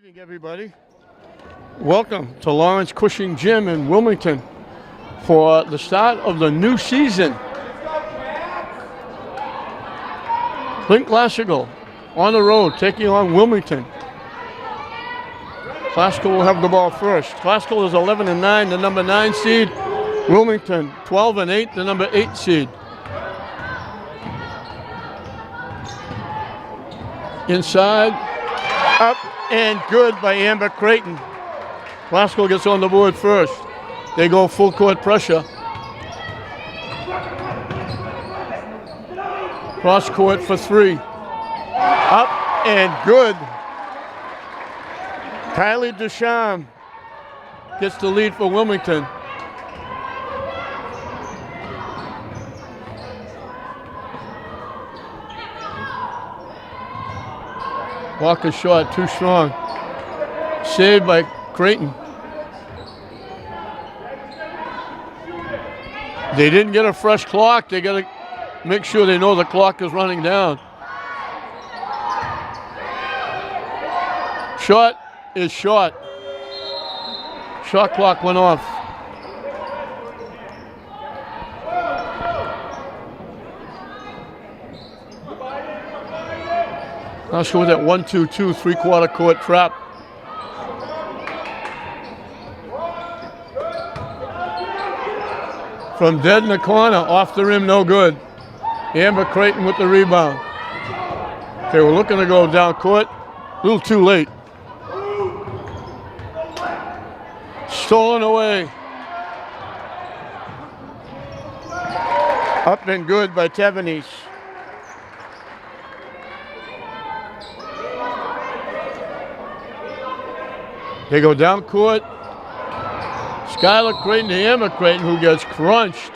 Evening, everybody. Welcome to Lawrence Cushing Gym in Wilmington for the start of the new season. Link Classical on the road, taking on Wilmington. Classical will have the ball first. Classical is 11-9, the number 9 seed. Wilmington 12-8, the number 8 seed. Inside, up and good by Amber Creighton. Classical gets on the board first. They go full court pressure. Cross court for 3. Up and good. Kylie Ducharme gets the lead for Wilmington. Walker shot, too strong. Saved by Creighton. They didn't get a fresh clock. They got to make sure they know the clock is running down. Shot is short. Shot clock went off. Let's go with that 1-2-2 3/4 court trap. From dead in the corner, off the rim, no good. Amber Creighton with the rebound. They were looking to go down court, a little too late. Stolen away. Up and good by Tevenies. They go down court. Skylar Creighton to Amber Creighton, who gets crunched.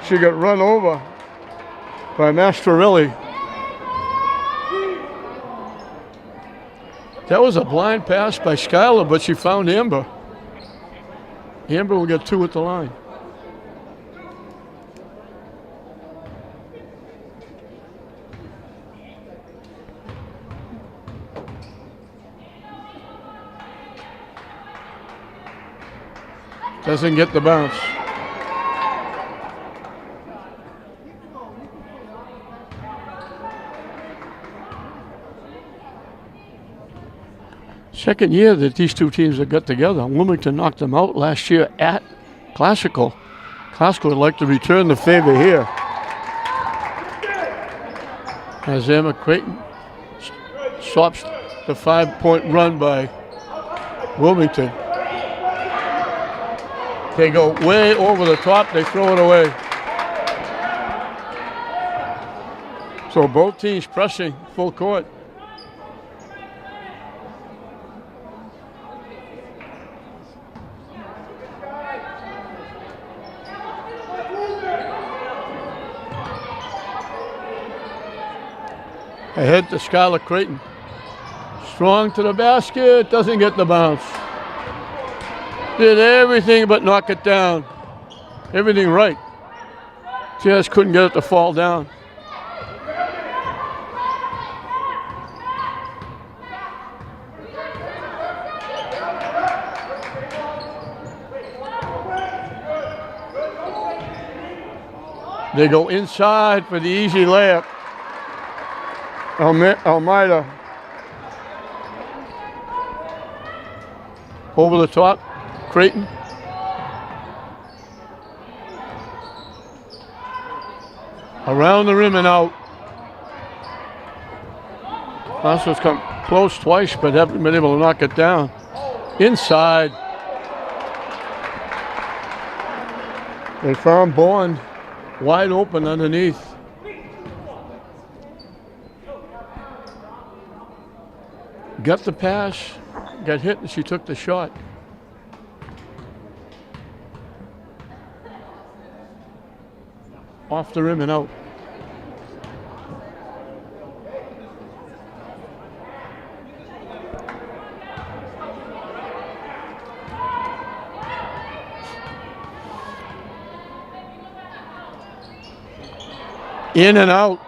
She got run over by Mastrorilli. That was a blind pass by Skylar, but she found Amber. Amber will get 2 at the line. Doesn't get the bounce. Second year that these two teams have got together. Wilmington knocked them out last year at Classical. Classical would like to return the favor here. As Emma Creighton stops the 5-point run by Wilmington. They go way over the top, they throw it away. So both teams pressing full court. Ahead to Skylar Creighton. Strong to the basket, doesn't get the bounce. Did everything but knock it down. Everything right. Just couldn't get it to fall down. They go inside for the easy layup. Almeida. Over the top. Creighton. Around the rim and out. Classico's come close twice, but haven't been able to knock it down. Inside. They found Bond wide open underneath. Got the pass, got hit, and she took the shot. Off the rim and out. In and out.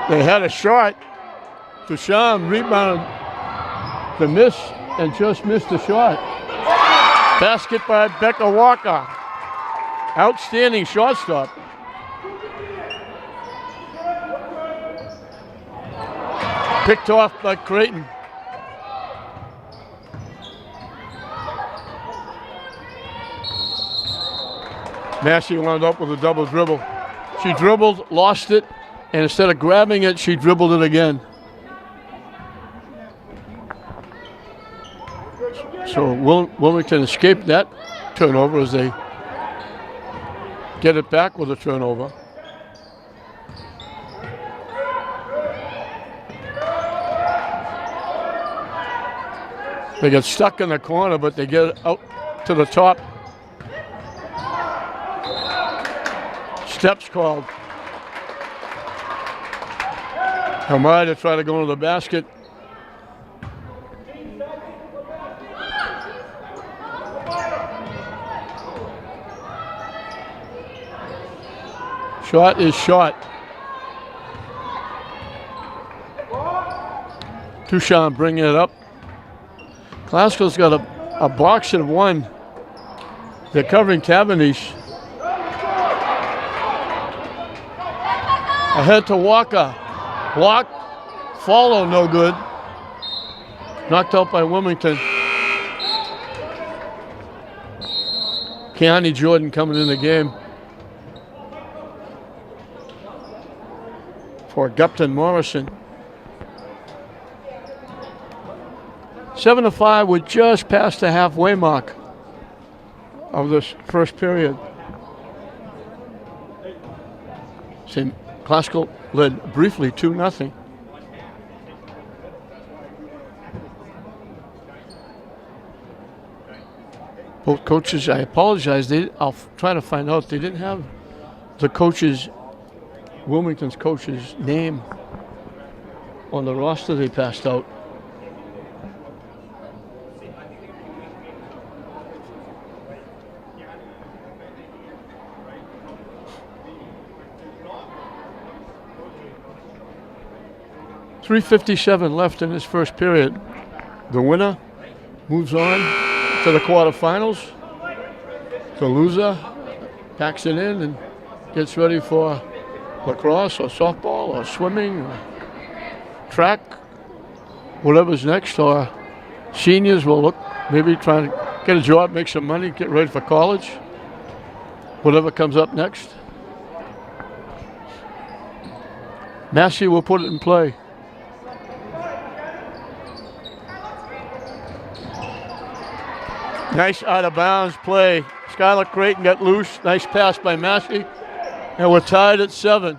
They had a shot. Duchamp rebounded the miss and just missed the shot. Basket by Becca Walker. Outstanding shortstop. Picked off by Creighton. Massey wound up with a double dribble. She dribbled, lost it, and instead of grabbing it, she dribbled it again. So Wilmington escaped that turnover as they get it back with a turnover. They get stuck in the corner, but they get out to the top. Steps called. Hamada try to go to the basket. Shot is shot. Duchamp bringing it up. Glasgow's got a box and one. They're covering Cavendish. Ahead to Walker. Block. Follow, no good. Knocked out by Wilmington. Keani Jordan coming in the game for Gupton Morrison. 7-5, we're just past the halfway mark of this first period. St. Glasgow led briefly 2-0. Both coaches, I apologize, I'll try to find out, they didn't have the coaches, Wilmington's coach's name on the roster they passed out. .357 left in this first period. The winner moves on to the quarterfinals. The loser packs it in and gets ready for lacrosse or softball or swimming or track, whatever's next. Or seniors will look, maybe try to get a job, make some money, get ready for college, whatever comes up next. Massey will put it in play. Nice out of bounds play. Skylar Creighton got loose. Nice pass by Massey. And we're tied at 7.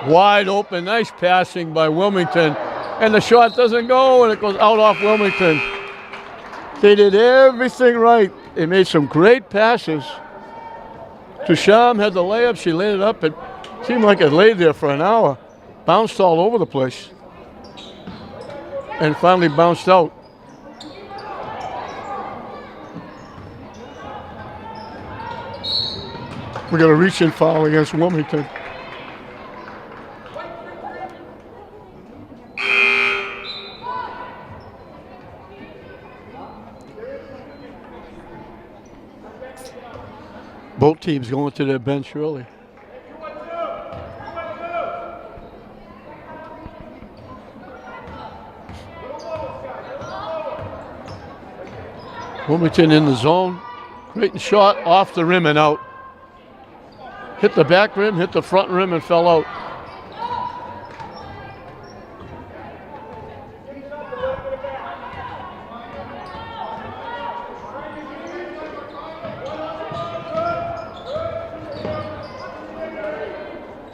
Wide open. Nice passing by Wilmington. And the shot doesn't go, and it goes out off Wilmington. They did everything right. They made some great passes. Duchamp had the layup. She laid it up. It seemed like it laid there for an hour. Bounced all over the place. And finally bounced out. We got a reach-in foul against Wilmington. Both teams going to their bench early. Wilmington in the zone. Great shot off the rim and out. Hit the back rim, hit the front rim, and fell out.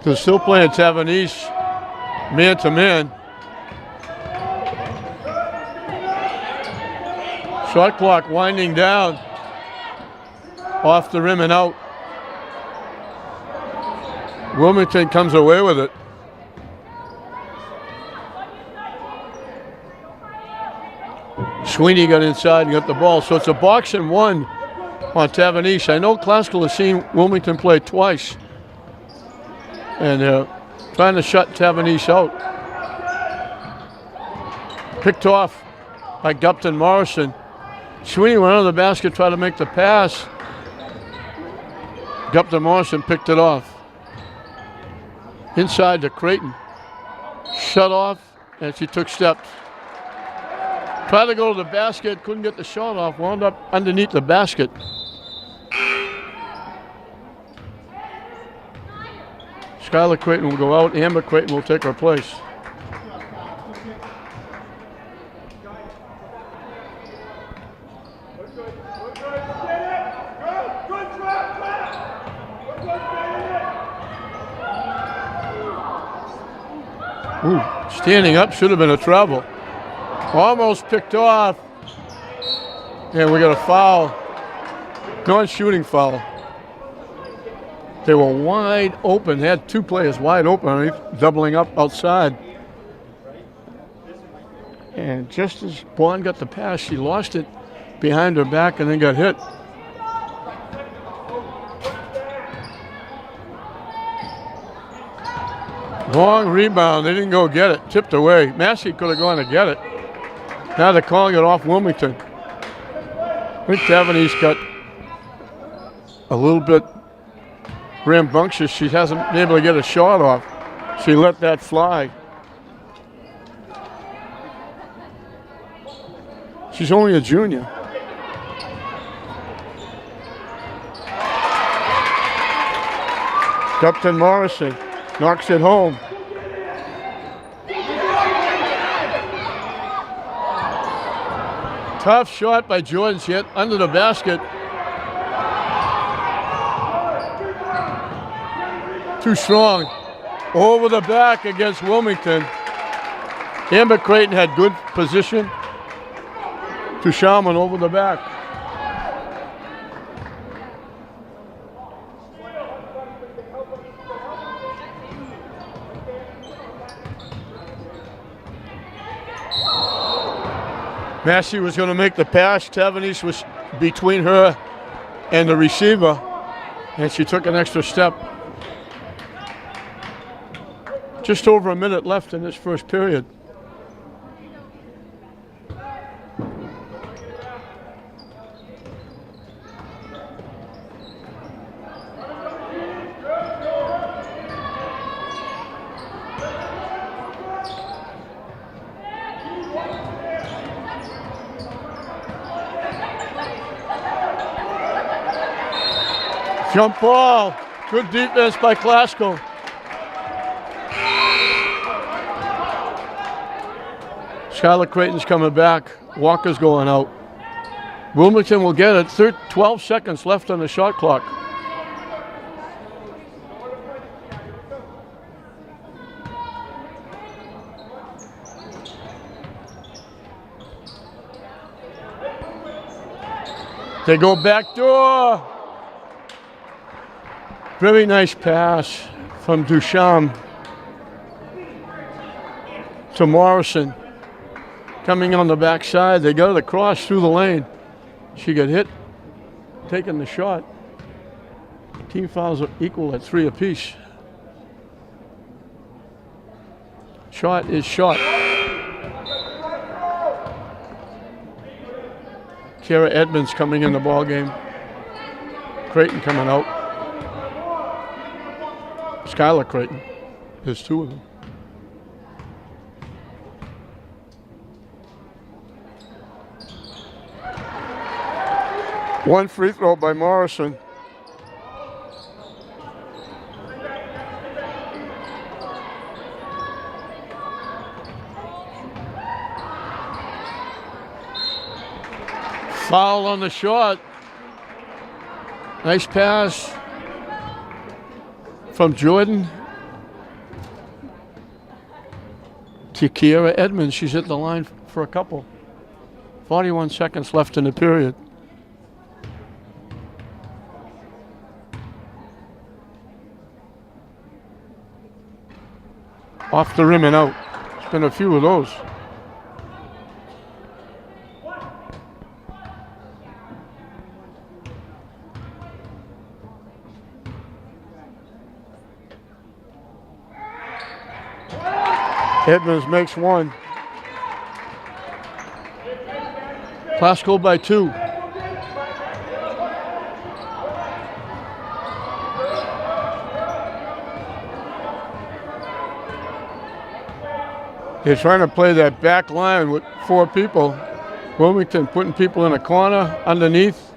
They're still playing Tavernese man-to-man. Shot clock winding down. Off the rim and out. Wilmington comes away with it. Sweeney got inside and got the ball. So it's a box and one on Tavernese. I know Classical has seen Wilmington play twice. And they're trying to shut Tavernese out. Picked off by Gupton Morrison. Sweeney went under the basket, tried to make the pass. Gupton Morrison picked it off. Inside to Creighton. Shut off, and she took steps. Tried to go to the basket, couldn't get the shot off, wound up underneath the basket. Skylar Creighton will go out, Amber Creighton will take her place. Ooh, standing up should have been a travel. Almost picked off. And we got a foul. Non-shooting foul. They were wide open. They had two players wide open, doubling up outside. And just as Bond got the pass, she lost it behind her back and then got hit. Long rebound. They didn't go get it. Tipped away. Massey could have gone to get it. Now they're calling it off Wilmington. I think Tavernese got a little bit rambunctious. She hasn't been able to get a shot off. She let that fly. She's only a junior. Gupton Morrison knocks it home. Tough shot by Jordan. She hit under the basket. Too strong. Over the back against Wilmington. Amber Creighton had good position. To Sharman over the back. Massey was going to make the pass. Tavernese was between her and the receiver, and she took an extra step. Just over a minute left in this first period. Jump ball. Good defense by Classical. Skylar Creighton's coming back. Walker's going out. Wilmington will get it. 12 seconds left on the shot clock. They go back door. Very nice pass from Duchamp to Morrison. Coming on the backside, they got it across through the lane. She got hit, taking the shot. Team fouls are equal at 3 apiece. Shot is shot. Kara Edmonds coming in the ball game. Creighton coming out. Skylar Creighton. There's two of them. One free throw by Morrison. Foul on the shot. Nice pass from Jordan to Kiera Edmonds. She's at the line for a couple. 41 seconds left in the period. Off the rim and out. There's been a few of those. Edmonds makes one. Classical by 2. They're trying to play that back line with 4 people. Wilmington putting people in a corner underneath.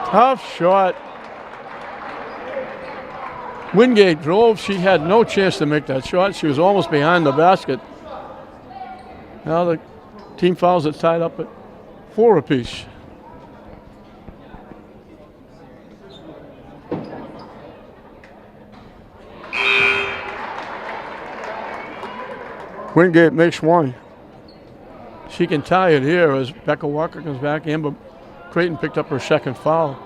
Tough shot. Wingate drove. She had no chance to make that shot. She was almost behind the basket. Now the team fouls are tied up at 4 apiece. Wingate makes one. She can tie it here as Becca Walker comes back. Amber Creighton picked up her second foul.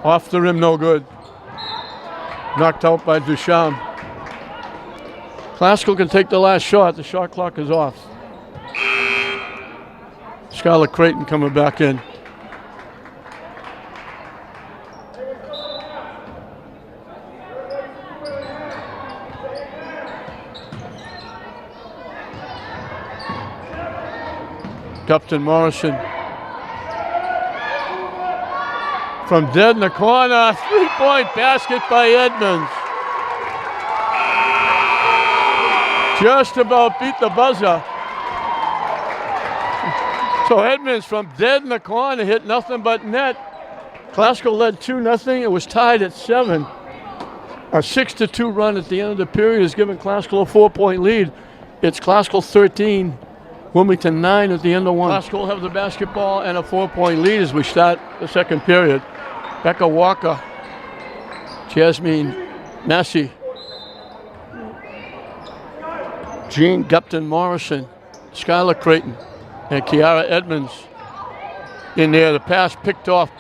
Off the rim, no good. Knocked out by Duchamp. Classical can take the last shot. The shot clock is off. Skylar Creighton coming back in. Captain Morrison. From dead in the corner, 3-point basket by Edmonds. Just about beat the buzzer. So Edmonds from dead in the corner hit nothing but net. Classical led 2-0. It was tied at 7. A 6-2 run at the end of the period has given Classical a 4-point lead. It's Classical 13, Wilmington 9 at the end of 1. Classical have the basketball and a 4-point lead as we start the second period. Becca Walker, Jasmine Massey, Jean Gupton Morrison, Skylar Creighton, and Kiara Edmonds in there. The pass picked off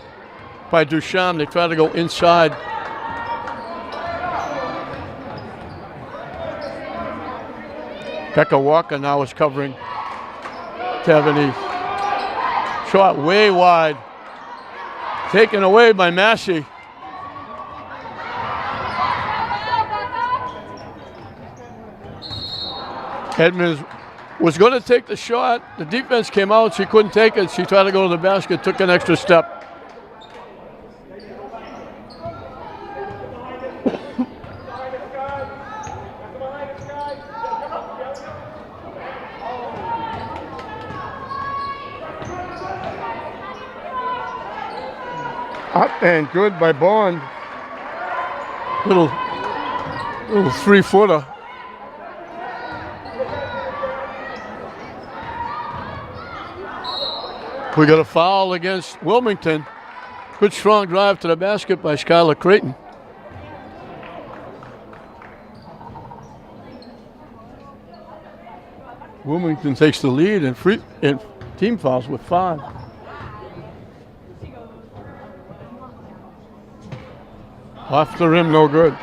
by Duchamp. They try to go inside. Becca Walker now is covering Tavanese. Shot way wide. Taken away by Massey. Edmonds was going to take the shot. The defense came out. She couldn't take it. She tried to go to the basket, took an extra step. Up and good by Bond. Little 3-footer. We got a foul against Wilmington. Good strong drive to the basket by Skylar Creighton. Wilmington takes the lead in team fouls with 5. Off the rim, no good.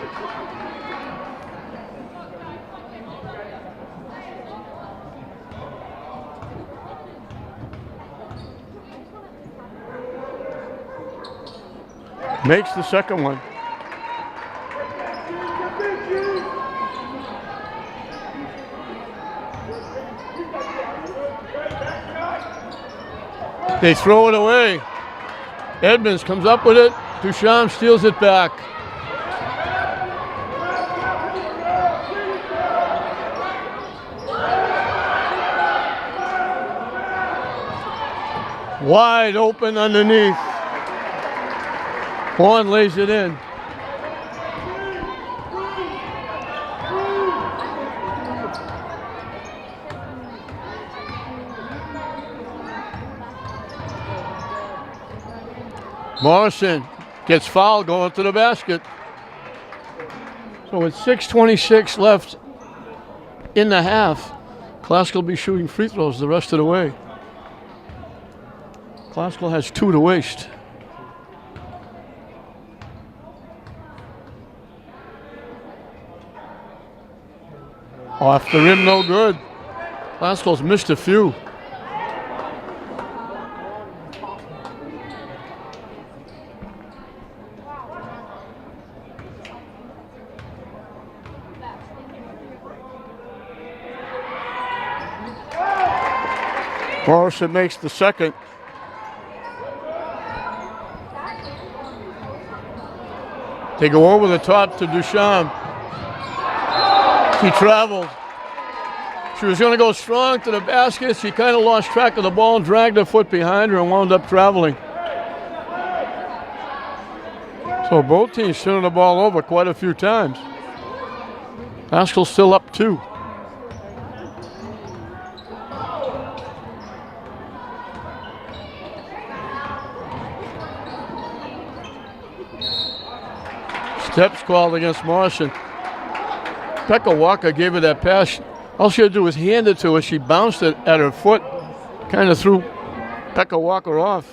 Makes the second one. They throw it away. Edmonds comes up with it. Duchamp steals it back. Wide open underneath. Bond lays it in. Morrison gets fouled going to the basket. So with 6:26 left in the half, Classical will be shooting free throws the rest of the way. Classical has 2 to waste. Off the rim, no good. Glasgow's missed a few. Morrison makes the second. They go over the top to Duchamp. He traveled. She was going to go strong to the basket. She kind of lost track of the ball and dragged her foot behind her and wound up traveling. So both teams turning the ball over quite a few times. Haskell's still up 2. Steps called against Morrison. Becca Walker gave her that pass. All she had to do was hand it to her. She bounced it at her foot, kind of threw Becca Walker off.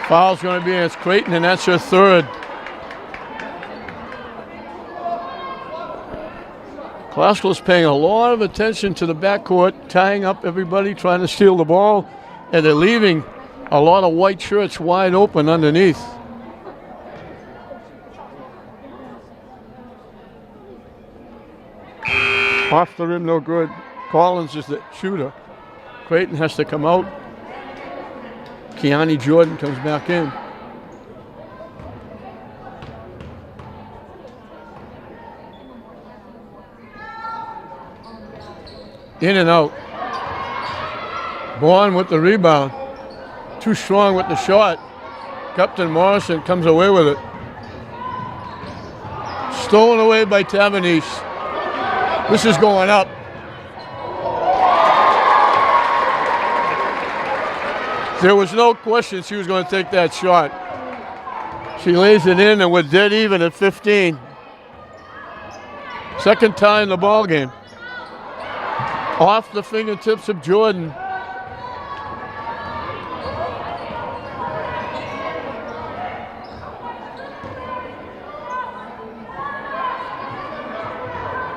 Foul's going to be against Creighton, and that's her third. Glasgow's paying a lot of attention to the backcourt, tying up everybody, trying to steal the ball, and they're leaving a lot of white shirts wide open underneath. Off the rim, no good. Collins is the shooter. Creighton has to come out. Keani Jordan comes back in. In and out. Bourne with the rebound. Too strong with the shot. Captain Morrison comes away with it. Stolen away by Tavernese. This is going up. There was no question she was going to take that shot. She lays it in and we're dead even at 15. Second tie in the ball game. Off the fingertips of Jordan.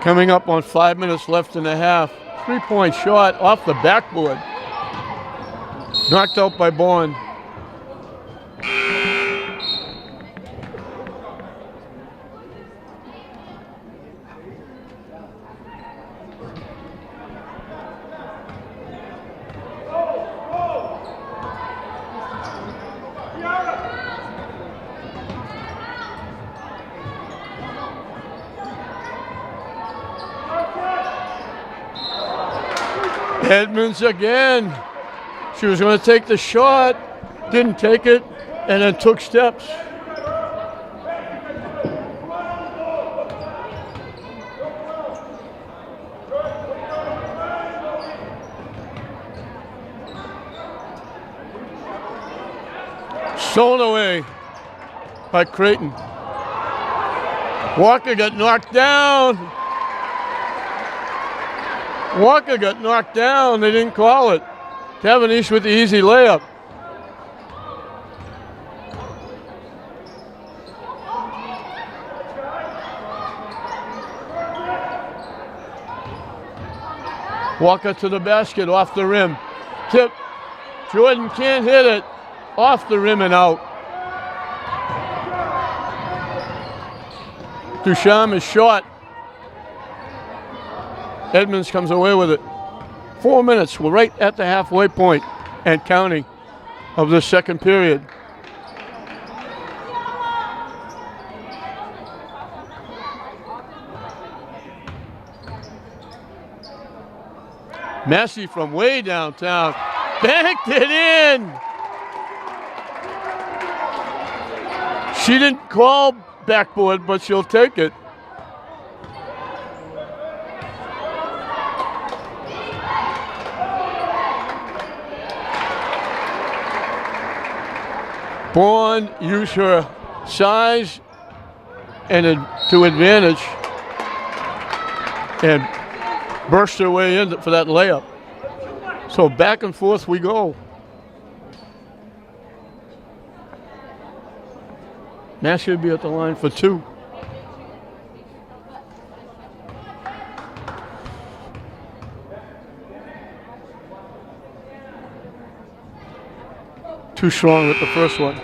Coming up on 5 minutes left in the half. 3-point shot off the backboard. Knocked out by Bourne. Edmonds again. She was going to take the shot, didn't take it, and then took steps. Stolen away by Creighton. Walker got knocked down. Walker got knocked down. They didn't call it. Tavernese with the easy layup. Walker to the basket, off the rim. Tip. Jordan can't hit it. Off the rim and out. Duchamp is short. Edmonds comes away with it. 4 minutes. We're right at the halfway point and counting of the second period. Massey from way downtown. Banked it in. She didn't call backboard, but she'll take it. Bourne used her size and to advantage and burst her way in for that layup. So back and forth we go. Massey will be at the line for 2. Too strong with the first one.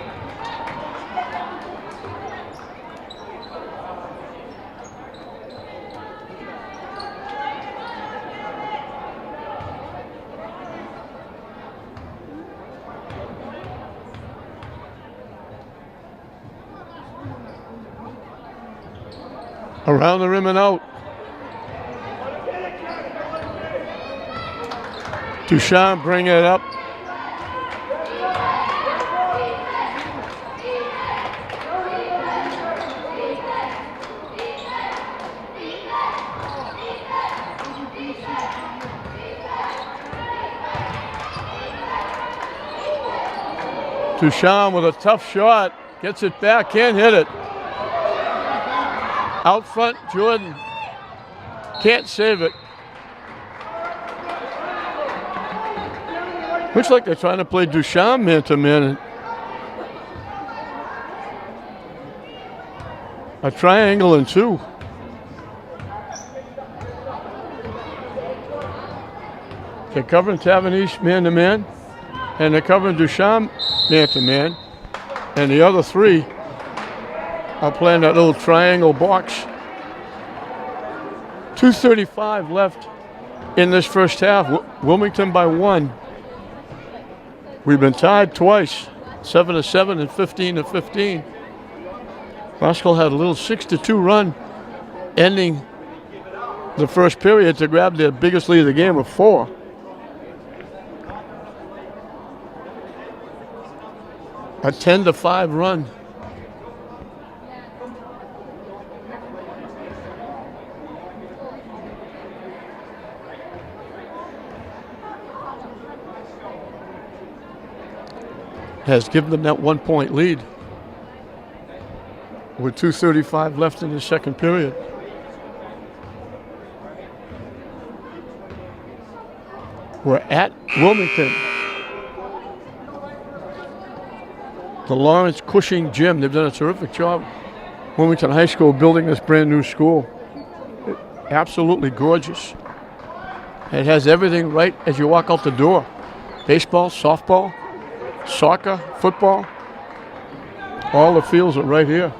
Around the rim and out. Duchamp bring it up. Duchamp with a tough shot. Gets it back, can't hit it. Out front, Jordan can't save it. Looks like they're trying to play Duchamp man-to-man. A triangle and 2. They're covering Tavernise man-to-man, and they're covering Duchamp man-to-man, and the other 3 are playing that little triangle box. 2:35 left in this first half. Wilmington by 1. We've been tied twice, 7-7 and 15-15. Roscoe had a little 6-2 run ending the first period to grab their biggest lead of the game of 4. A 10-5 run. Has given them that 1-point lead with 2:35 left in the second period. We're at Wilmington. The Lawrence Cushing Gym. They've done a terrific job. Wilmington High School building this brand new school. Absolutely gorgeous. It has everything right as you walk out the door. Baseball, softball, soccer, football. All the fields are right here.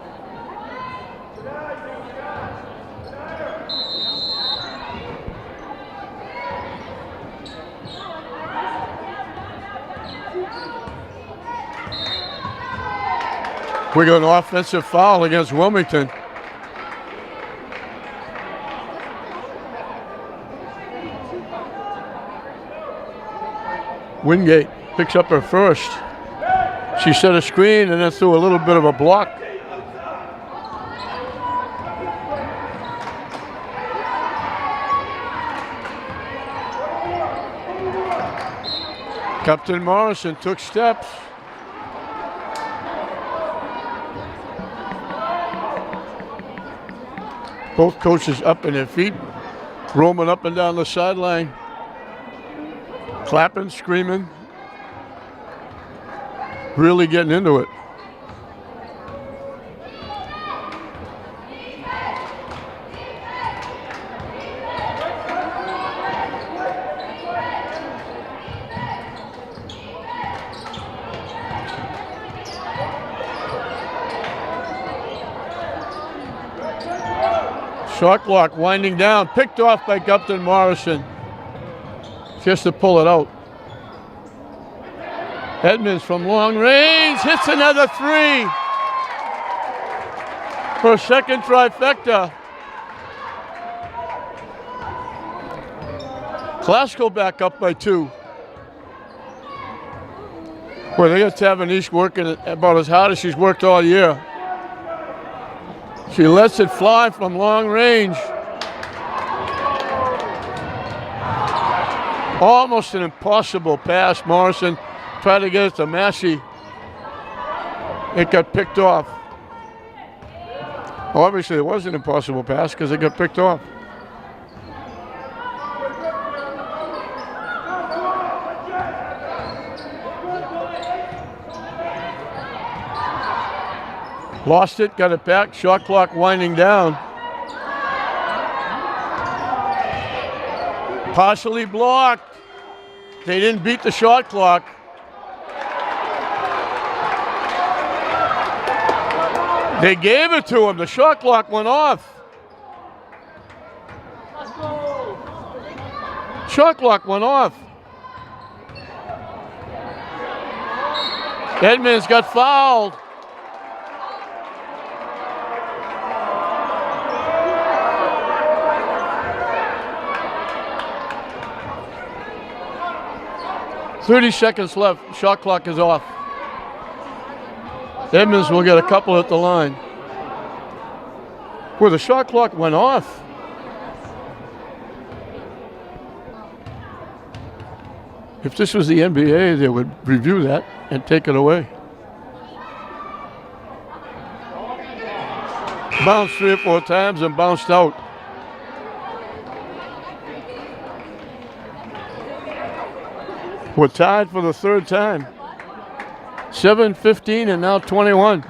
We got an offensive foul against Wilmington. Wingate picks up her first. She set a screen and then threw a little bit of a block. Captain Morrison took steps. Both coaches up in their feet, roaming up and down the sideline, clapping, screaming, really getting into it. Shot clock winding down, picked off by Captain Morrison. Just to pull it out. Edmonds from long range hits another 3 for a second trifecta. Classical back up by 2. Boy, they got Tavernise working about as hard as she's worked all year. She lets it fly from long range. Almost an impossible pass. Morrison tried to get it to Massey. It got picked off. Obviously, it was an impossible pass because it got picked off. Lost it, got it back. Shot clock winding down. Partially blocked. They didn't beat the shot clock. They gave it to him. The shot clock went off. Shot clock went off. Edmonds got fouled. "30 seconds left. Shot clock is off. Edmonds will get a couple at the line." Well, the shot clock went off. If this was the NBA, they would review that and take it away. Bounced 3 or 4 times and bounced out. We're tied for the 3rd time. 7:15 and now 21.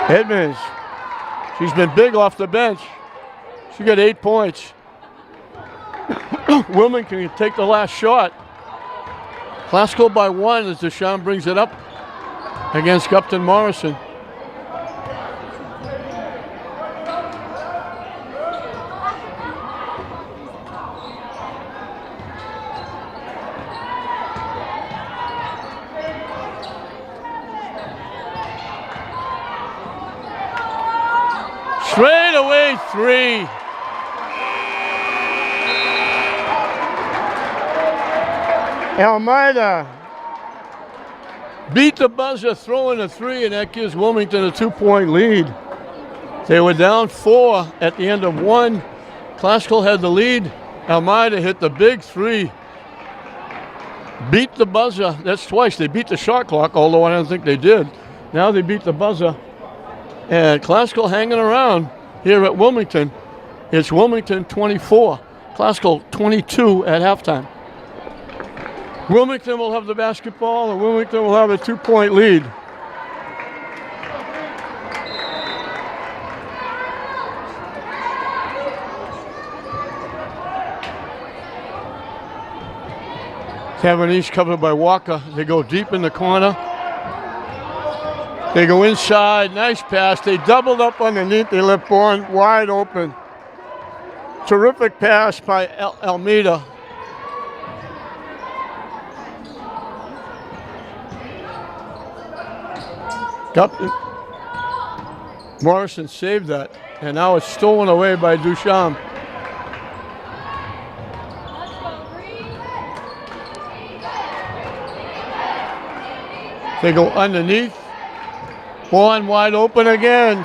Edmonds, she's been big off the bench. She got 8 points. Wilmington can take the last shot. Glasgow by 1 as Duchamp brings it up against Upton Morrison. Straight away 3. Almeida beat the buzzer throwing a 3, and that gives Wilmington a 2-point lead. They were down 4 at the end of 1. Classical had the lead. Almeida hit the big 3. Beat the buzzer. That's twice. They beat the shot clock, although I don't think they did. Now they beat the buzzer. And Classical hanging around here at Wilmington. It's Wilmington 24, Classical 22 at halftime. Wilmington will have the basketball, and Wilmington will have a 2-point lead. Kevin East covered by Walker. They go deep in the corner. They go inside, nice pass. They doubled up underneath. They left Bourne wide open. Terrific pass by Almeida. Morrison saved that, and now it's stolen away by Duchamp. They go underneath. Bourne wide open again.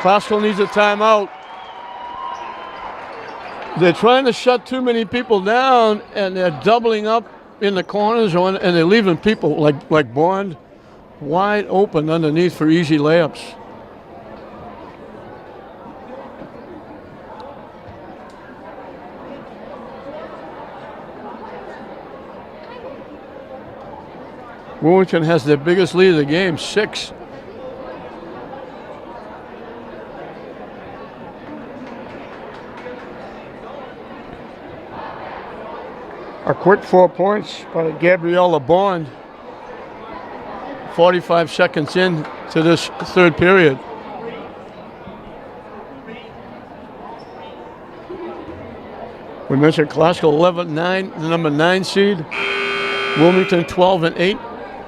Classical needs a timeout. They're trying to shut too many people down, and they're doubling up in the corners, and they're leaving people like Bourne wide open underneath for easy layups. Wilmington has their biggest lead of the game, 6. A quick 4 points by Gabriella Bond. 45 seconds in to this 3rd period. We mentioned Classical 11-9, the number 9 seed. Wilmington 12-8.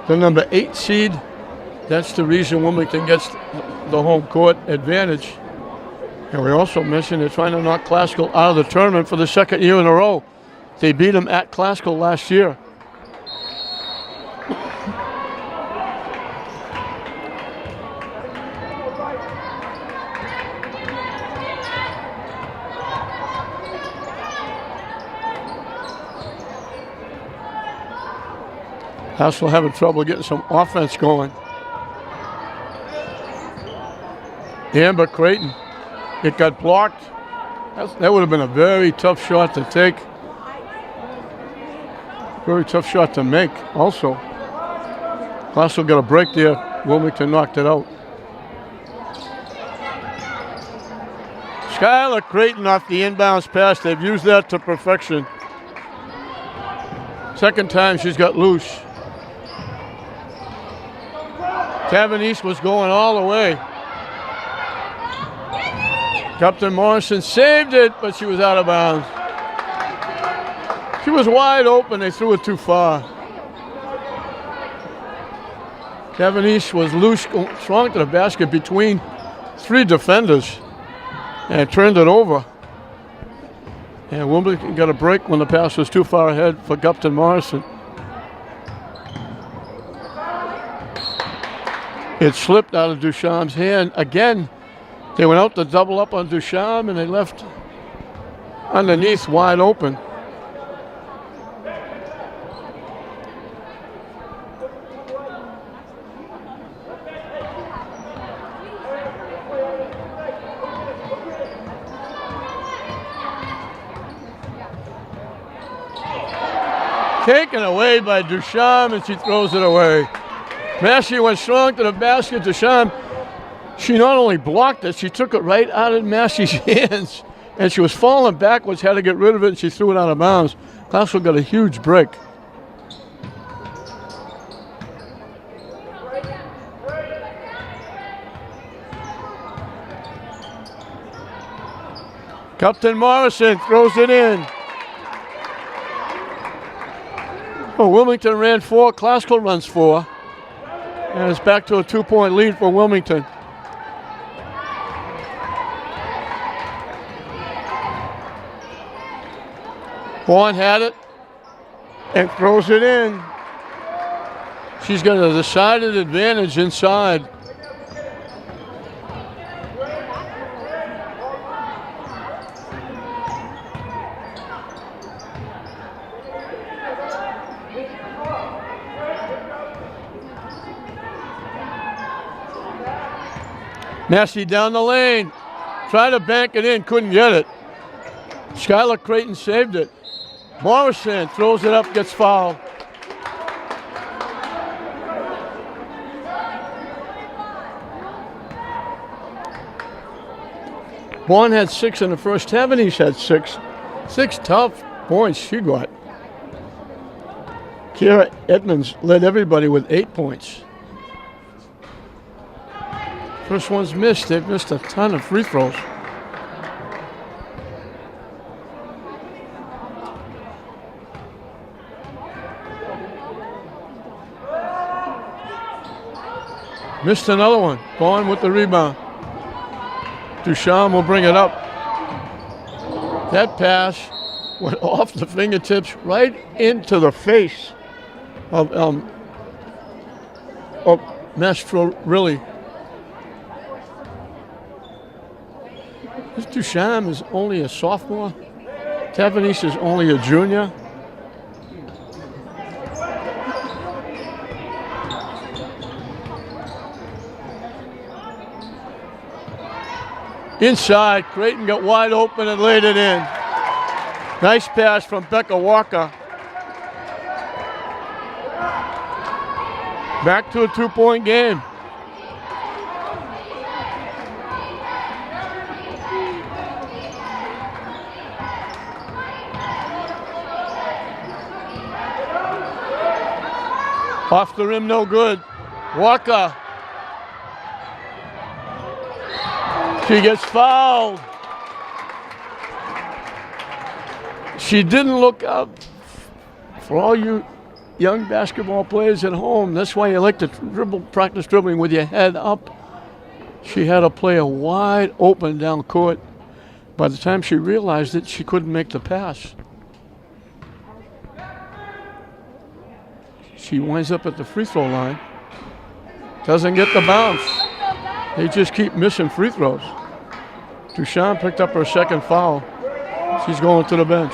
The number 8 seed. That's the reason Wilmington gets the home court advantage. And we also mentioned they're trying to knock Classical out of the tournament for the 2nd year in a row. They beat them at Classical last year. Classical having trouble getting some offense going. Amber Creighton. It got blocked. That would have been a very tough shot to take. Very tough shot to make also. Also got a break there. Wilmington knocked it out. Skylar Creighton off the inbounds pass. They've used that to perfection. Second time she's got loose. Tavanese was going all the way. Captain Morrison saved it, but she was out of bounds. She was wide open. They threw it too far. Tavanese was loose, strong to the basket between 3 defenders and turned it over. And Wilmington got a break when the pass was too far ahead for Captain Morrison. It slipped out of Duchamp's hand. Again, they went out to double up on Duchamp, and they left underneath wide open. Taken away by Duchamp, and she throws it away. Massey went strong to the basket. Duchamp, she not only blocked it, she took it right out of Massey's hands, and she was falling backwards, had to get rid of it, and she threw it out of bounds. Glasgow got a huge break. Captain Morrison throws it in. Oh, Wilmington ran 4, Glasgow runs 4. And it's back to a 2-point lead for Wilmington. Vaughn had it and throws it in. She's got a decided advantage inside. Massey down the lane, tried to bank it in, couldn't get it. Skylar Creighton saved it. Morrison throws it up, gets fouled. Vaughn had 6 in the first. Tavanese had 6. 6 tough points she got. Kira Edmonds led everybody with 8 points. First one's missed. They've missed a ton of free throws. Missed another one. Vaughn with the rebound. Duchamp will bring it up. That pass went off the fingertips right into the face of Mastro, really. This Duchamp is only a sophomore. Tavanese is only a junior. Inside, Creighton got wide open and laid it in. Nice pass from Becca Walker. Back to a 2-point game. Off the rim, no good. Walker. She gets fouled. She didn't look up. For all you young basketball players at home, that's why you like to practice dribbling with your head up. She had a player wide open down court. By the time she realized it, she couldn't make the pass. She winds up at the free throw line. Doesn't get the bounce. They just keep missing free throws. Duchamp picked up her second foul. She's going to the bench.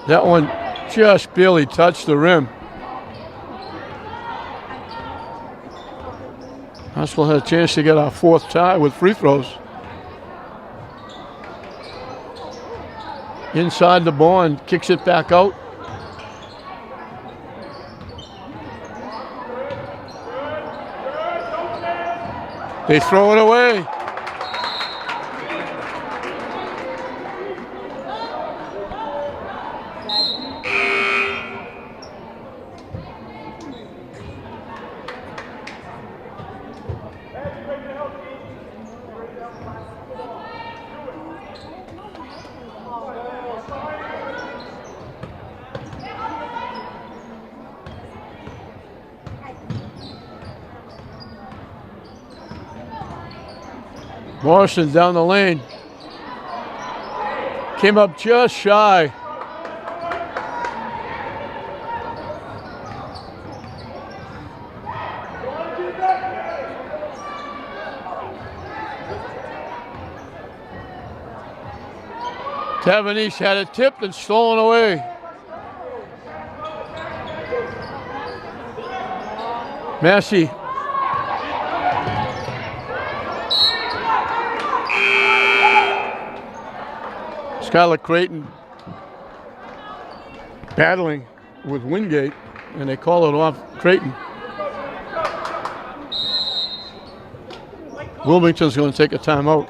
That one Just barely touched the rim. Haskell had a chance to get our 4th tie with free throws. Inside the ball, kicks it back out. They throw it away. Morrison down the lane. Came up just shy. Tavernese had it tipped and stolen away. Massey. Skylar Creighton battling with Wingate, and they call it off Creighton. Wilmington's going to take a timeout.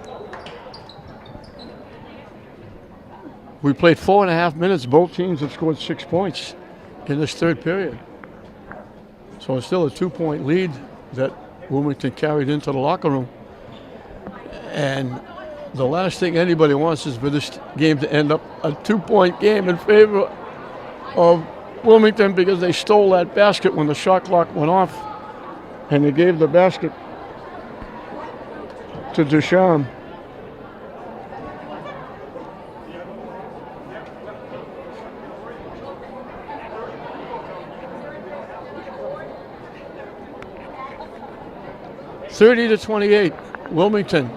We played 4.5 minutes. Both teams have scored 6 points in this 3rd period. So it's still a 2-point lead that Wilmington carried into the locker room. And the last thing anybody wants is for this game to end up a 2-point game in favor of Wilmington, because they stole that basket when the shot clock went off, and they gave the basket to Ducharme. (30-28), Wilmington.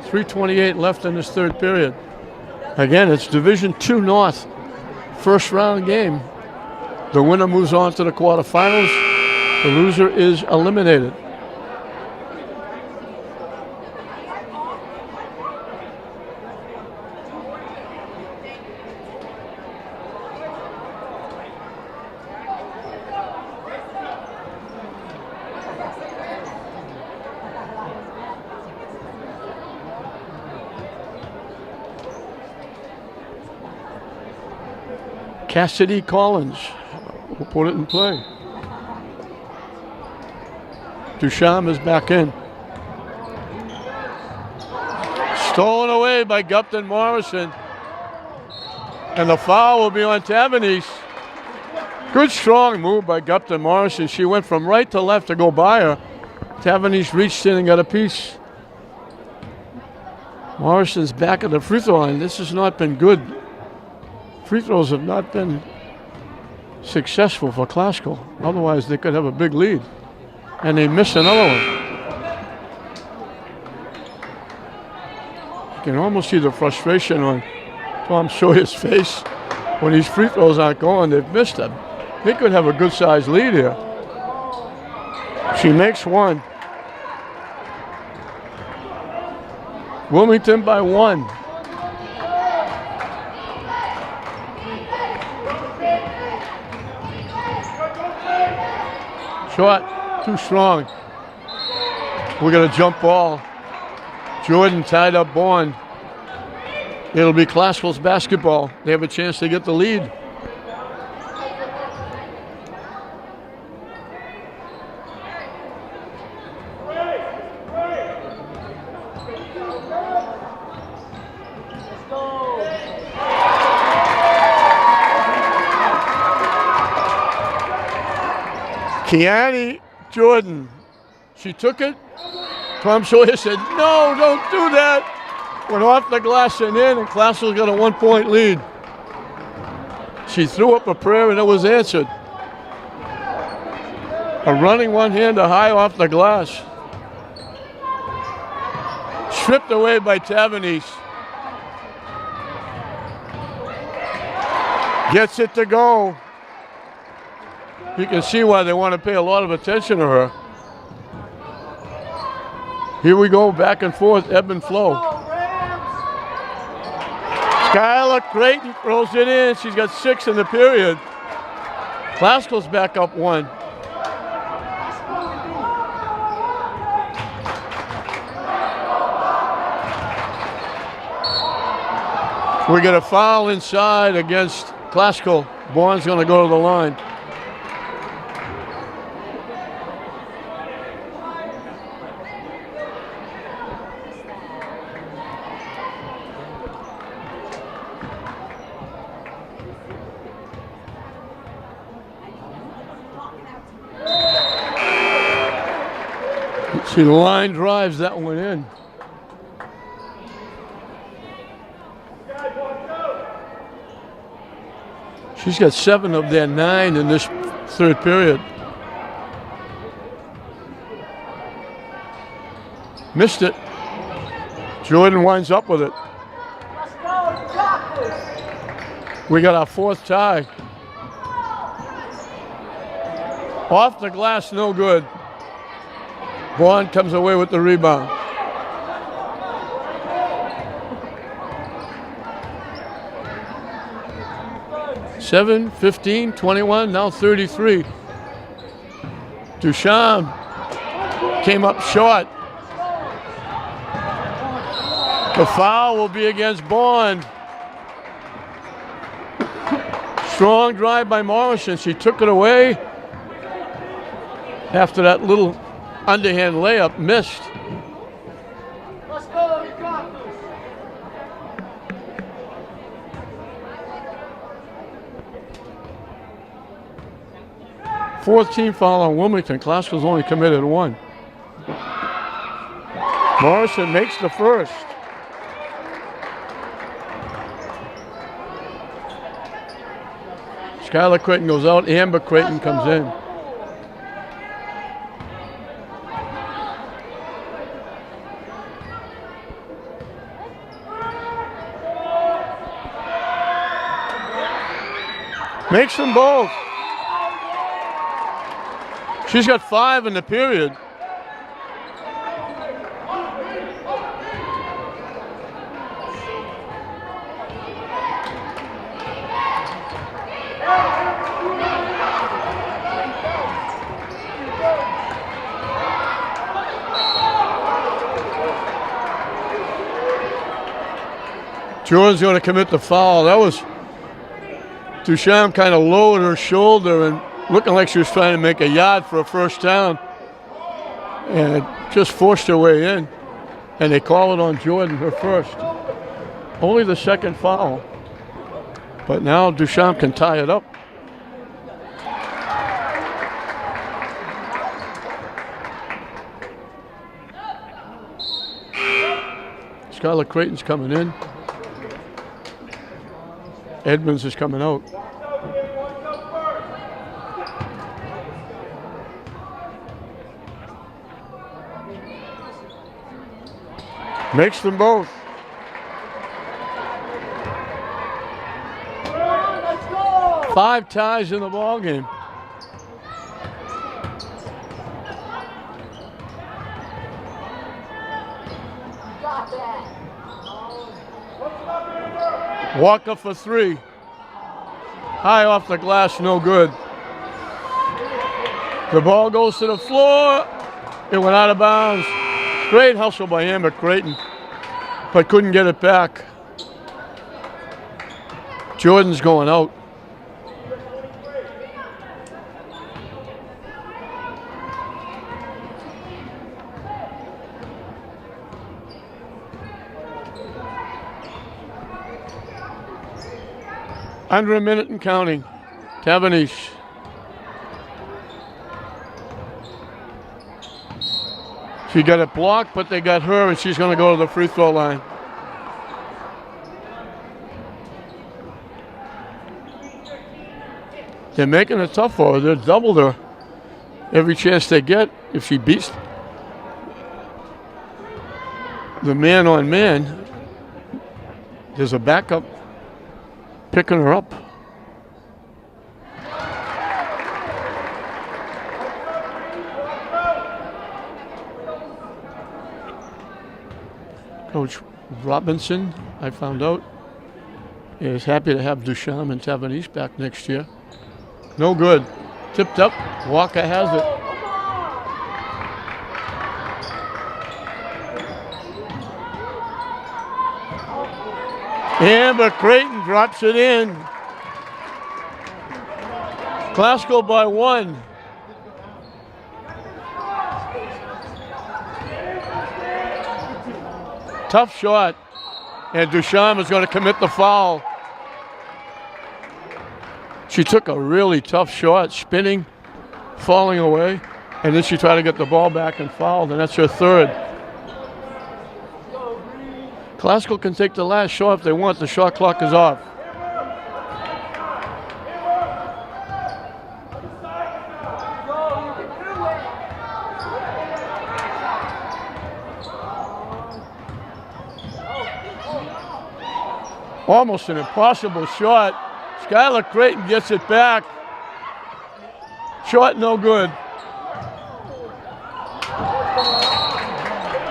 3:28 left in this 3rd period. Again, it's Division II North, 1st round game. The winner moves on to the quarterfinals. The loser is eliminated. Cassidy Collins will put it in play. Ducharme is back in. Stolen away by Gupton Morrison. And the foul will be on Tavernese. Good strong move by Gupton Morrison. She went from right to left to go by her. Tavernese reached in and got a piece. Morrison's back at the free throw line. This has not been good. Free throws have not been successful for Classical. Otherwise, they could have a big lead. And they missed another one. You can almost see the frustration on Tom Sawyer's face when these free throws aren't going. They've missed them. They could have a good-sized lead here. She makes one. Wilmington by 1. Shot, too strong. We got a jump ball. Jordan tied up Bourne. It'll be Classical's basketball. They have a chance to get the lead. Kiani Jordan, she took it. Tom Sawyer said, no, don't do that. Went off the glass and in, and Classical got a 1-point lead. She threw up a prayer and it was answered. A running one-hander high off the glass. Stripped away by Tavernese. Gets it to go. You can see why they want to pay a lot of attention to her. Here we go, back and forth, ebb and flow. Skylar Creighton throws it in. She's got 6 in the period. Classical's back up 1. We get a foul inside against Classical. Bourne's going to go to the line. See, the line drives that one in. She's got 7 of their 9 in this third period. Missed it. Jordan winds up with it. We got our 4th tie. Off the glass, no good. Bourne comes away with the rebound. Seven, 15, 21, now 33. Duchamp came up short. The foul will be against Bourne. Strong drive by Morrison. She took it away after that little underhand layup, missed. Let's go, you got this. 4th team foul on Wilmington. Classical's only committed 1. Morrison makes the first. Skylar Creighton goes out. Amber Creighton comes in. Makes them both. She's got 5 in the period. Jordan's going to commit the foul. That was Duchamp kind of lowered her shoulder and looking like she was trying to make a yard for a first down. And it just forced her way in. And they call it on Jordan, her first. Only the 2nd foul. But now Duchamp can tie it up. Skylar Creighton's coming in. Edmonds is coming out. Makes them both. Let's go. 5 ties in the ball game. Got that. Walker for 3. High off the glass, no good. The ball goes to the floor. It went out of bounds. Great hustle by Amber Creighton, but couldn't get it back. Jordan's going out. Under a minute and counting. Tavanish. She got it blocked, but they got her, and she's going to go to the free throw line. They're making it tough for her. They've doubled her every chance they get. If she beats the man on man, there's a backup picking her up. Coach Robinson, I found out, is happy to have Duchamp and Tavernese back next year. No good. Tipped up. Walker has it. Amber Creighton drops it in. Glasgow by 1. Tough shot. And Duchamp is going to commit the foul. She took a really tough shot, spinning, falling away, and then she tried to get the ball back and fouled, and that's her third. Glasgow can take the last shot if they want. The shot clock is off. Almost an impossible shot. Skylar Creighton gets it back. Shot no good.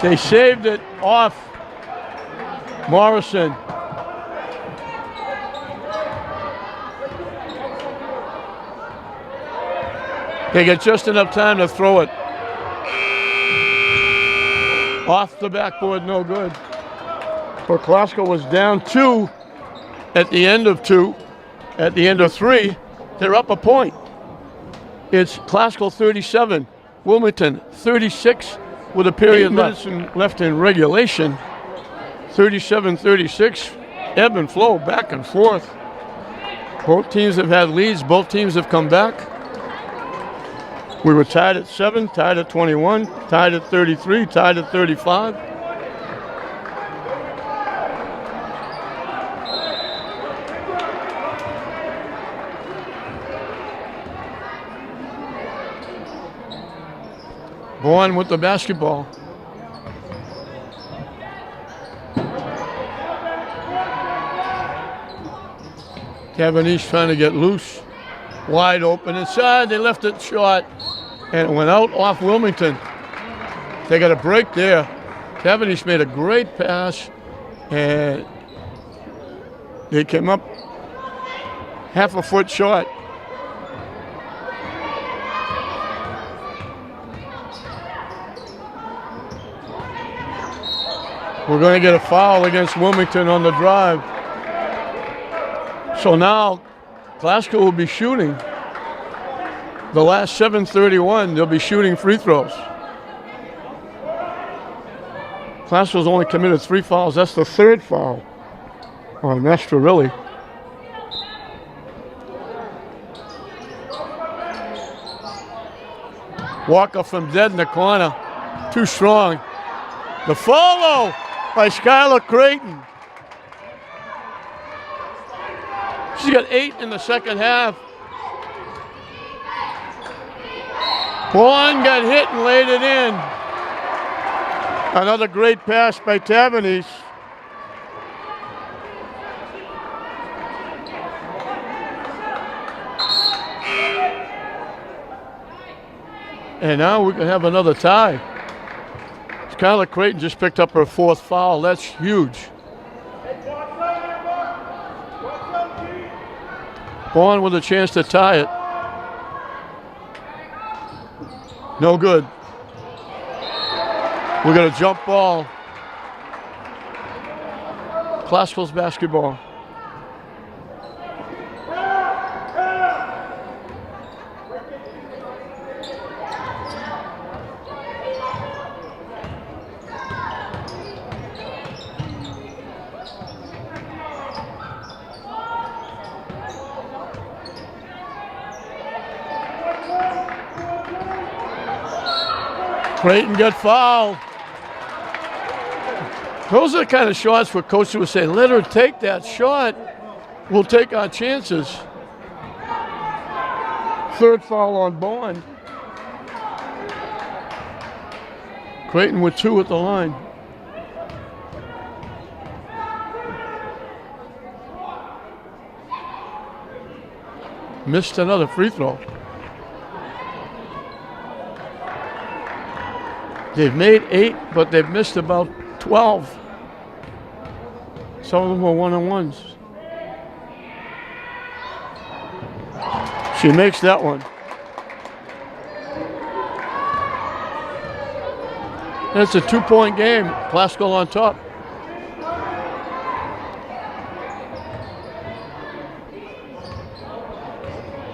They saved it off Morrison. They get just enough time to throw it. Off the backboard, no good. For Glasgow was down 2 at the end of 2. At the end of 3, they're up a point. It's Glasgow 37, Wilmington 36 with a period left in regulation. 37-36, ebb and flow, back and forth. Both teams have had leads, both teams have come back. We were tied at 7, tied at 21, tied at 33, tied at 35. Bourne with the basketball. Tavernese trying to get loose. Wide open inside. They left it short. And it went out off Wilmington. They got a break there. Tavernese made a great pass. And they came up half a foot short. We're going to get a foul against Wilmington on the drive. So now Glasgow will be shooting. The last 7:31, they'll be shooting free throws. Glasgow's only committed 3 fouls. That's the 3rd foul on Mastrovilli. Walker from dead in the corner. Too strong. The follow by Skylar Creighton. She's got 8 in the second half. Bourne got hit and laid it in. Another great pass by Tavernese. And now we can have another tie. Skylar Creighton just picked up her 4th foul. That's huge. Bourne with a chance to tie it. No good. We got a jump ball. Glasgow's basketball. Creighton got fouled. Those are the kind of shots where coaches would say, let her take that shot. We'll take our chances. 3rd foul on Bourne. Creighton with 2 at the line. Missed another free throw. They've made 8, but they've missed about 12. Some of them were one-on-ones. She makes that one. It's a 2-point game. Classical on top.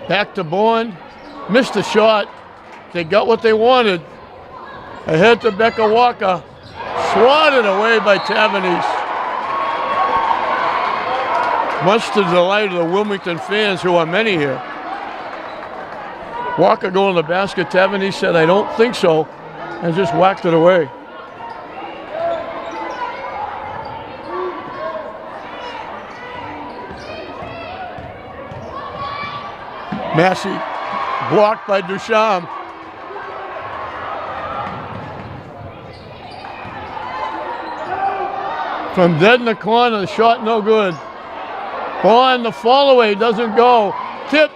Back to Bourne. Missed the shot. They got what they wanted. Ahead to Becca Walker. Swatted away by Tavernese. Much to the delight of the Wilmington fans, who are many here. Walker going to the basket. Tavernese said, "I don't think so," and just whacked it away. Massey blocked by Duchamp. From dead in the corner, the shot no good. Bond, the fall away doesn't go. Tip.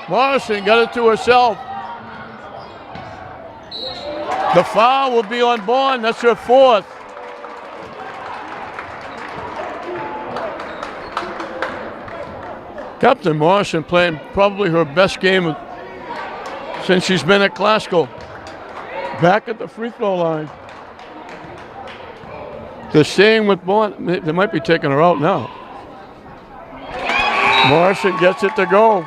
Morrison got it to herself. The foul will be on Bond. That's her 4th. Captain Morrison playing probably her best game since she's been at Classical. Back at the free throw line. They're staying with Bond. They might be taking her out now. Morrison gets it to go.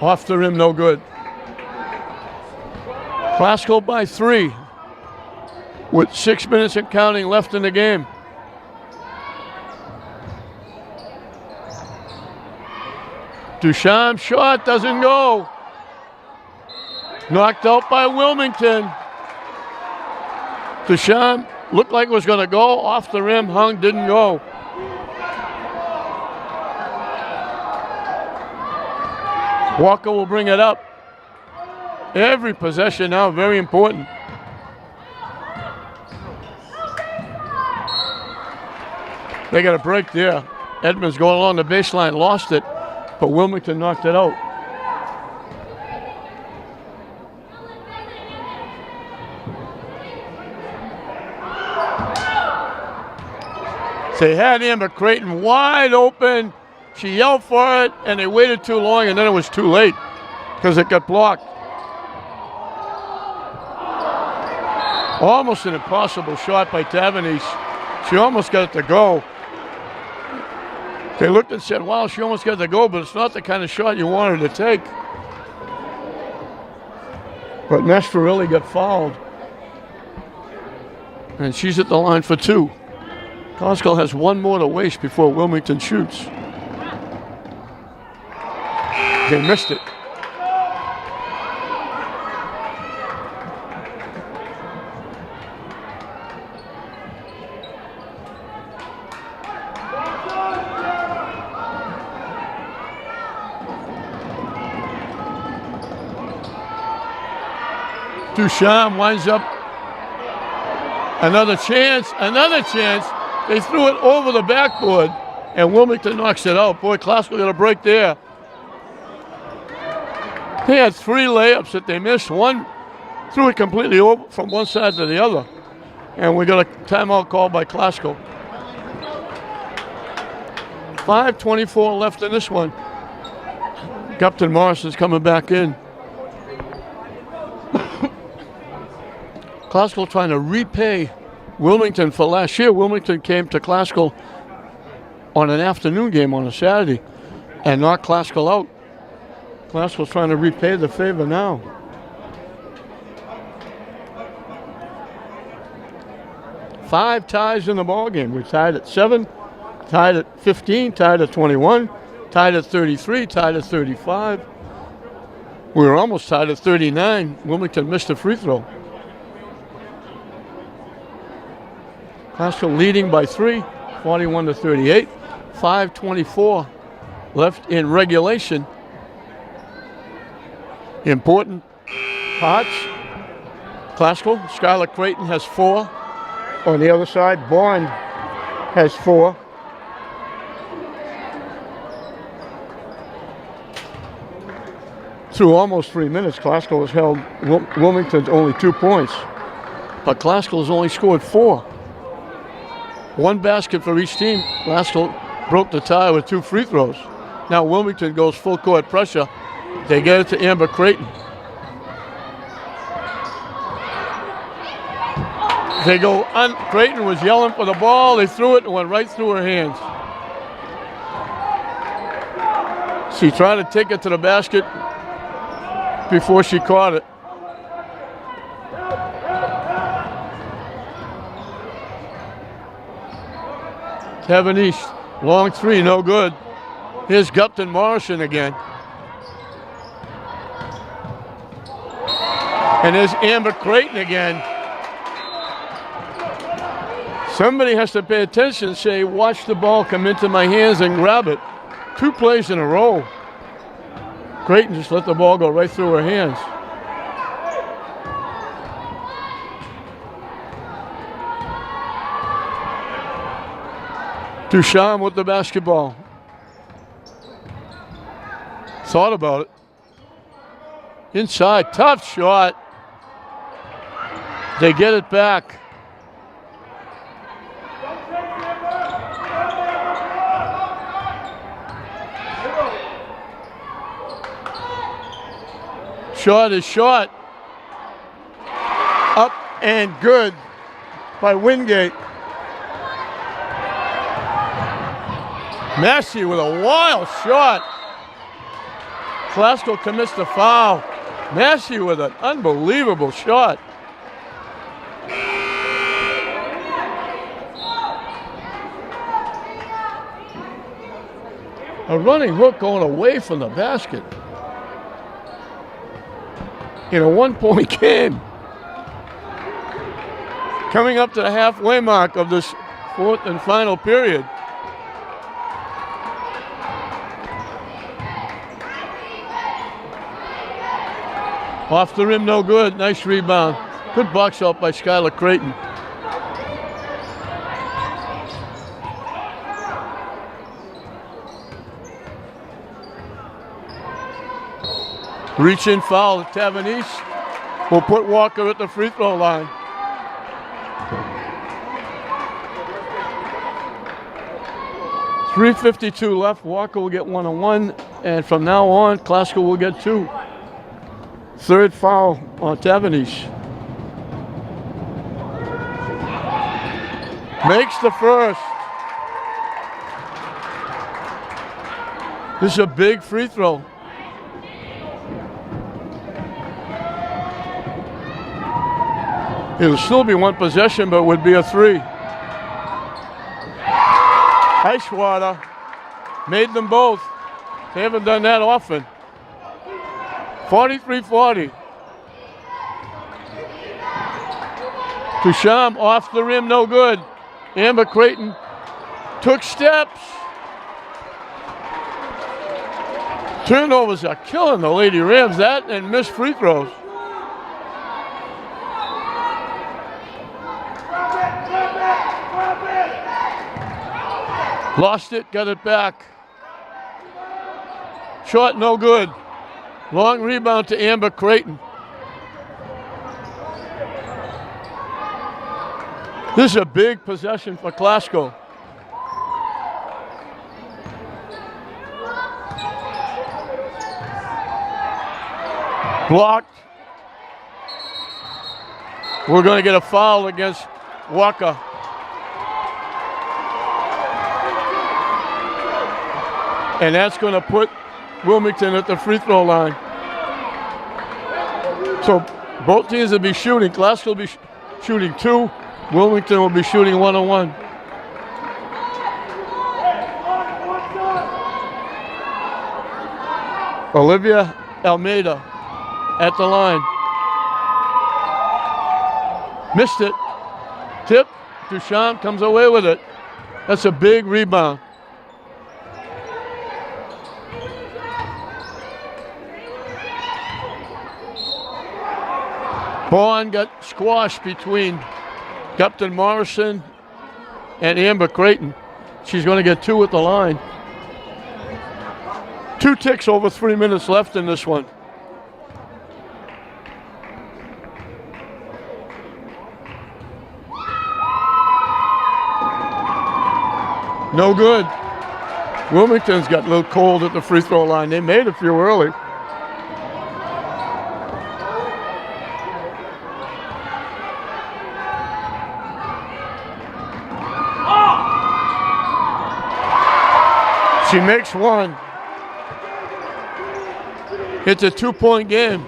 Off the rim, no good. Classical by 3 with 6 minutes and counting left in the game. Duchamp shot doesn't go. Knocked out by Wilmington. Duchamp looked like it was going to go. Off the rim, hung, didn't go. Walker will bring it up. Every possession now very important. They got a break there. Edmonds going along the baseline, lost it, but Wilmington knocked it out. They had Amber Creighton wide open. She yelled for it, and they waited too long, and then it was too late because it got blocked. Almost an impossible shot by Tavernese. She almost got it to go. They looked and said, wow, she almost got it to go, but it's not the kind of shot you want her to take. But Mastrorilli got fouled. And she's at the line for 2. Classical has 1 more to waste before Wilmington shoots. They missed it. Duchamp winds up. Another chance, another chance. They threw it over the backboard, and Wilmington knocks it out. Boy, Classical got a break there. They had 3 layups that they missed. One threw it completely over from one side to the other. And we got a timeout called by Classical. 5:24 left in this one. Captain Morrison's coming back in. Classical trying to repay Wilmington for last year. Wilmington came to Classical on an afternoon game on a Saturday and knocked Classical out. Classical's trying to repay the favor now. Five ties in the ball game. We're tied at 7, tied at 15, tied at 21, tied at 33, tied at 35. We were almost tied at 39. Wilmington missed a free throw. Classical leading by 3, 41-38. 5:24 left in regulation. Important parts. Classical. Skylar Creighton has 4. On the other side, Bourne has 4. Through almost 3 minutes, Glasgow has held Wilmington to only 2 points. But Glasgow has only scored 4. 1 basket for each team. Glasgow broke the tie with 2 free throws. Now Wilmington goes full court pressure. They get it to Amber Creighton. They go, Creighton was yelling for the ball. They threw it and went right through her hands. She tried to take it to the basket before she caught it. Tevin East, long 3, no good. Here's Gupton Morrison again. And there's Amber Creighton again. Somebody has to pay attention and say, watch the ball come into my hands and grab it. 2 plays in a row. Creighton just let the ball go right through her hands. Duchamp with the basketball. Thought about it. Inside, tough shot. They get it back. Shot is shot. Up and good by Wingate. Massey with a wild shot. Glasgow commits the foul. Massey with an unbelievable shot. A running hook going away from the basket. In a 1-point game. Coming up to the halfway mark of this 4th and final period. Off the rim, no good. Nice rebound. Good box out by Skylar Creighton. Reach in foul at Tevin East. Will put Walker at the free throw line. .352 left. Walker will get 1-on-1, and from now on, Glasgow will get 2. 3rd foul on Tevin East. Makes the first. This is a big free throw. It'll still be 1 possession, but would be a 3. Icewater made them both. They haven't done that often. 43-40. Duchamp off the rim, no good. Amber Creighton took steps. Turnovers are killing the Lady Rams. That and missed free throws. Lost it, got it back. Shot, no good. Long rebound to Amber Creighton. This is a big possession for Glasgow. Blocked. We're going to get a foul against Walker. And that's going to put Wilmington at the free throw line. So both teams will be shooting. Glasgow will be shooting 2. Wilmington will be shooting 1-on-1. Olivia Almeida at the line. Missed it. Tip. Duchamp comes away with it. That's a big rebound. Bond got squashed between Gupton Morrison and Amber Creighton. She's going to get 2 at the line. 2 ticks over 3 minutes left in this one. No good. Wilmington's got a little cold at the free throw line. They made a few early. She makes one. It's a 2-point game.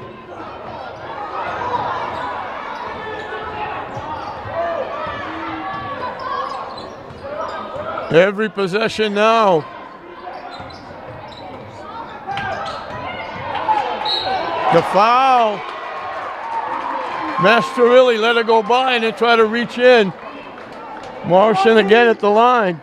Every possession now. The foul. Masterilli let her go by and then try to reach in. Morrison again at the line.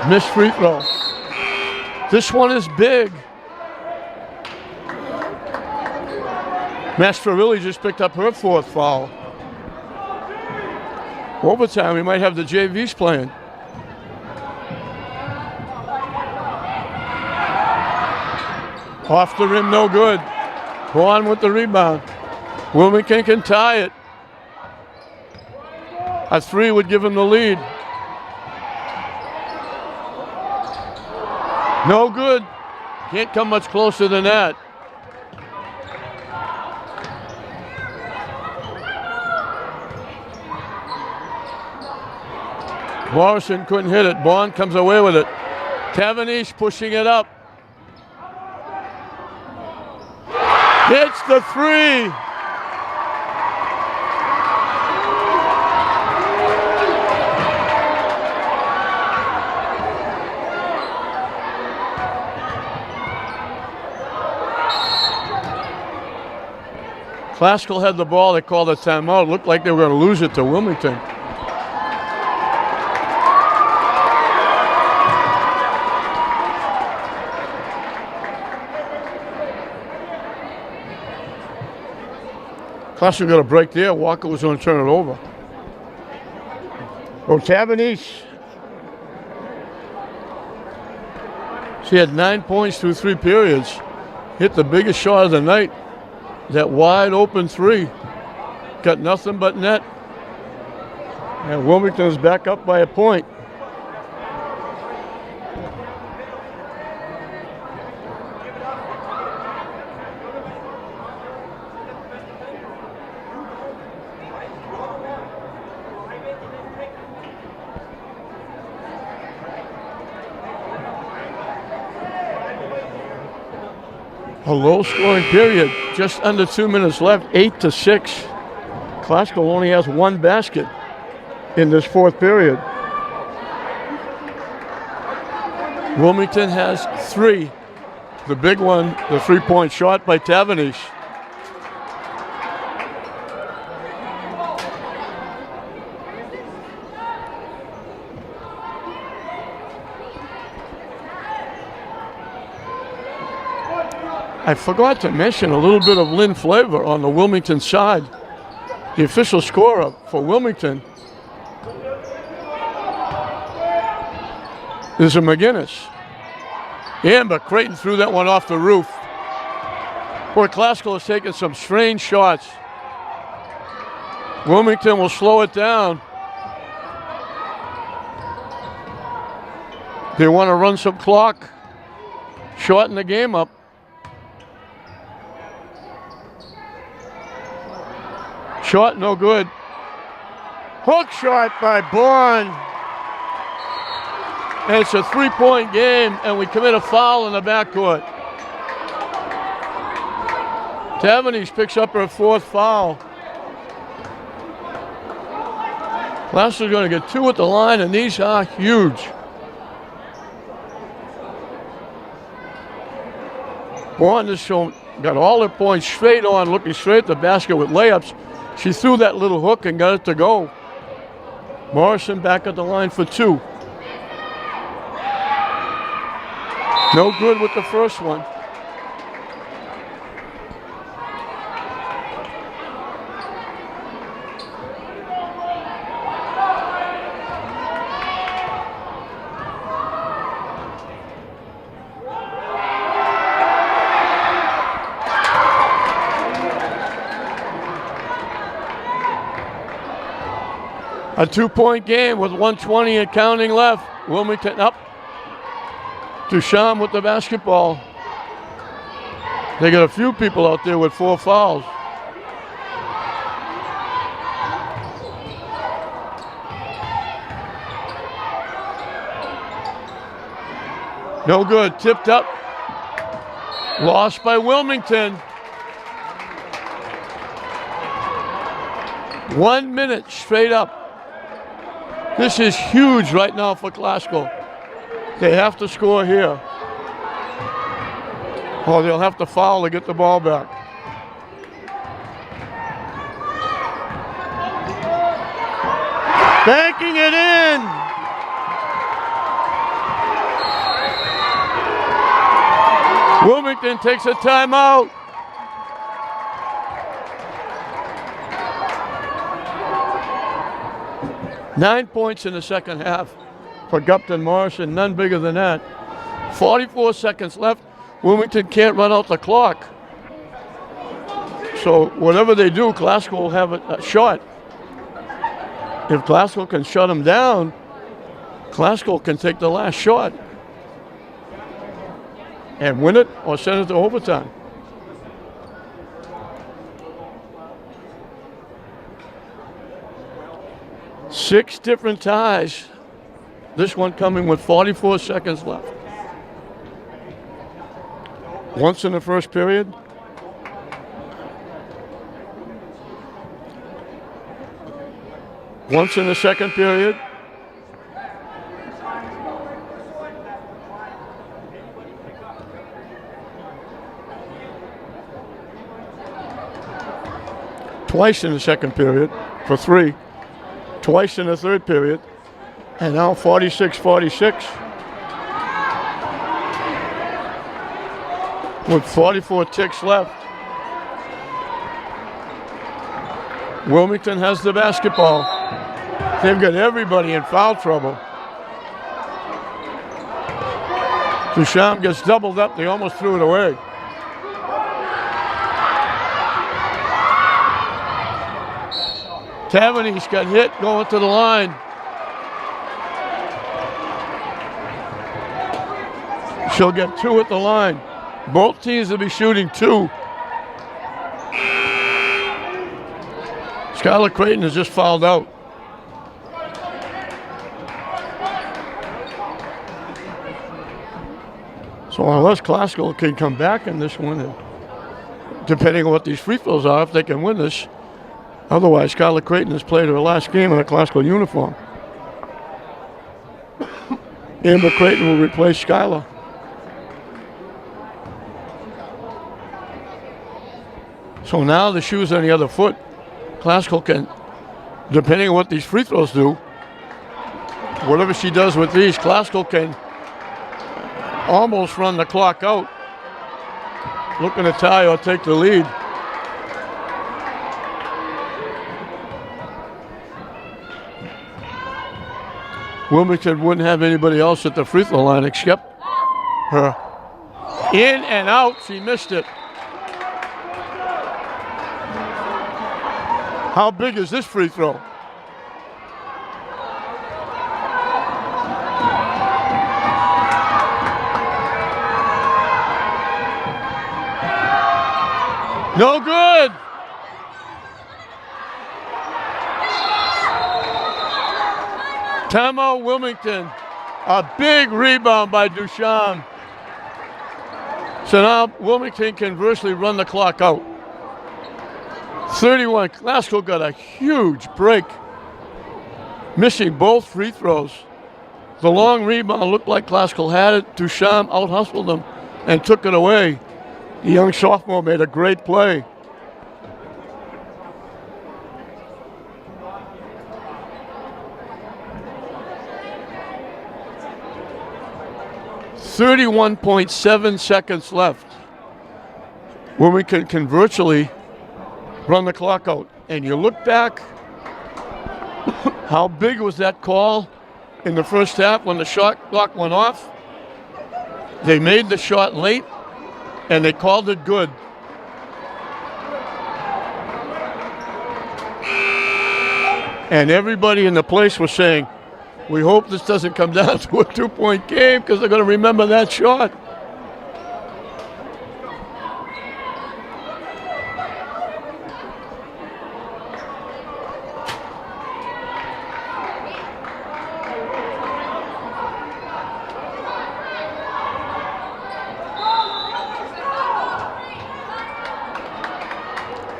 Missed free throw. This one is big. Masterilli just picked up her 4th foul. Overtime, we might have the JVs playing. Off the rim, no good. Vaughn with the rebound. Wilmington can tie it. A 3 would give him the lead. No good. Can't come much closer than that. Morrison couldn't hit it. Bond comes away with it. Tavanish pushing it up. Hits the 3. Classical had the ball. They called a timeout. Looked like they were going to lose it to Wilmington. Classical got a break there. Walker was going to turn it over. Oh, Tavanish. She had 9 points through 3 periods. Hit the biggest shot of the night. That wide open 3. Got nothing but net. And Wilmington's back up by a point. A low-scoring period, just under 2 minutes left, 8-6. Classical only has 1 basket in this 4th period. Wilmington has 3. The big one, the 3-point shot by Tavanish. I forgot to mention a little bit of Lynn flavor on the Wilmington side. The official scorer for Wilmington is a McGinnis. Amber Creighton threw that one off the roof. Boy, Classical has taken some strange shots. Wilmington will slow it down. They want to run some clock, shorten the game up. Shot, no good. Hook shot by Bourne. And it's a 3-point game, and we commit a foul in the backcourt. Tavanish picks up her 4th foul. Classical is going to get 2 at the line, and these are huge. Bourne has got all her points straight on, looking straight at the basket with layups. She threw that little hook and got it to go. Morrison back at the line for 2. No good with the first one. A 2-point game with 1:20 and counting left. Wilmington up. Duchamp with the basketball. They got a few people out there with 4 fouls. No good. Tipped up. Lost by Wilmington. 1 minute straight up. This is huge right now for Glasgow. They have to score here. Or they'll have to foul to get the ball back. Banking it in. Wilmington takes a timeout. Nine points in the second half for Gupton Morrison, none bigger than that. 44 seconds left. Wilmington can't run out the clock. So whatever they do, Glasgow will have a shot. If Glasgow can shut them down, Glasgow can take the last shot and win it or send it to overtime. Six different ties. This one coming with 44 seconds left. Once in the first period. Once in the second period. Twice in the second period for 3. Twice in the third period. And now 46-46. With 44 ticks left. Wilmington has the basketball. They've got everybody in foul trouble. Duchamp gets doubled up. They almost threw it away. Taverny's got hit going to the line. She'll get 2 at the line. Both teams will be shooting 2. Skylar Creighton has just fouled out. So unless Glasgow can come back in this one, and depending on what these free throws are, if they can win this, otherwise Skylar Creighton has played her last game in a Glasgow uniform. Amber Creighton will replace Skylar. So now the shoe's on the other foot. Glasgow can, depending on what these free throws do, whatever she does with these, Glasgow can almost run the clock out. Looking to tie or take the lead. Wilmington wouldn't have anybody else at the free throw line except her. In and out, she missed it. How big is this free throw? No good. Timeout Wilmington. A big rebound by Duchamp. So now Wilmington can virtually run the clock out. 31. Glasgow got a huge break, missing both free throws. The long rebound looked like Glasgow had it. Duchamp out-hustled them and took it away. The young sophomore made a great play. .7 seconds left. Wilmington can virtually run the clock out. And you look back, how big was that call in the first half when the shot clock went off? They made the shot late, and they called it good. And everybody in the place was saying, we hope this doesn't come down to a 2-point game because they're going to remember that shot.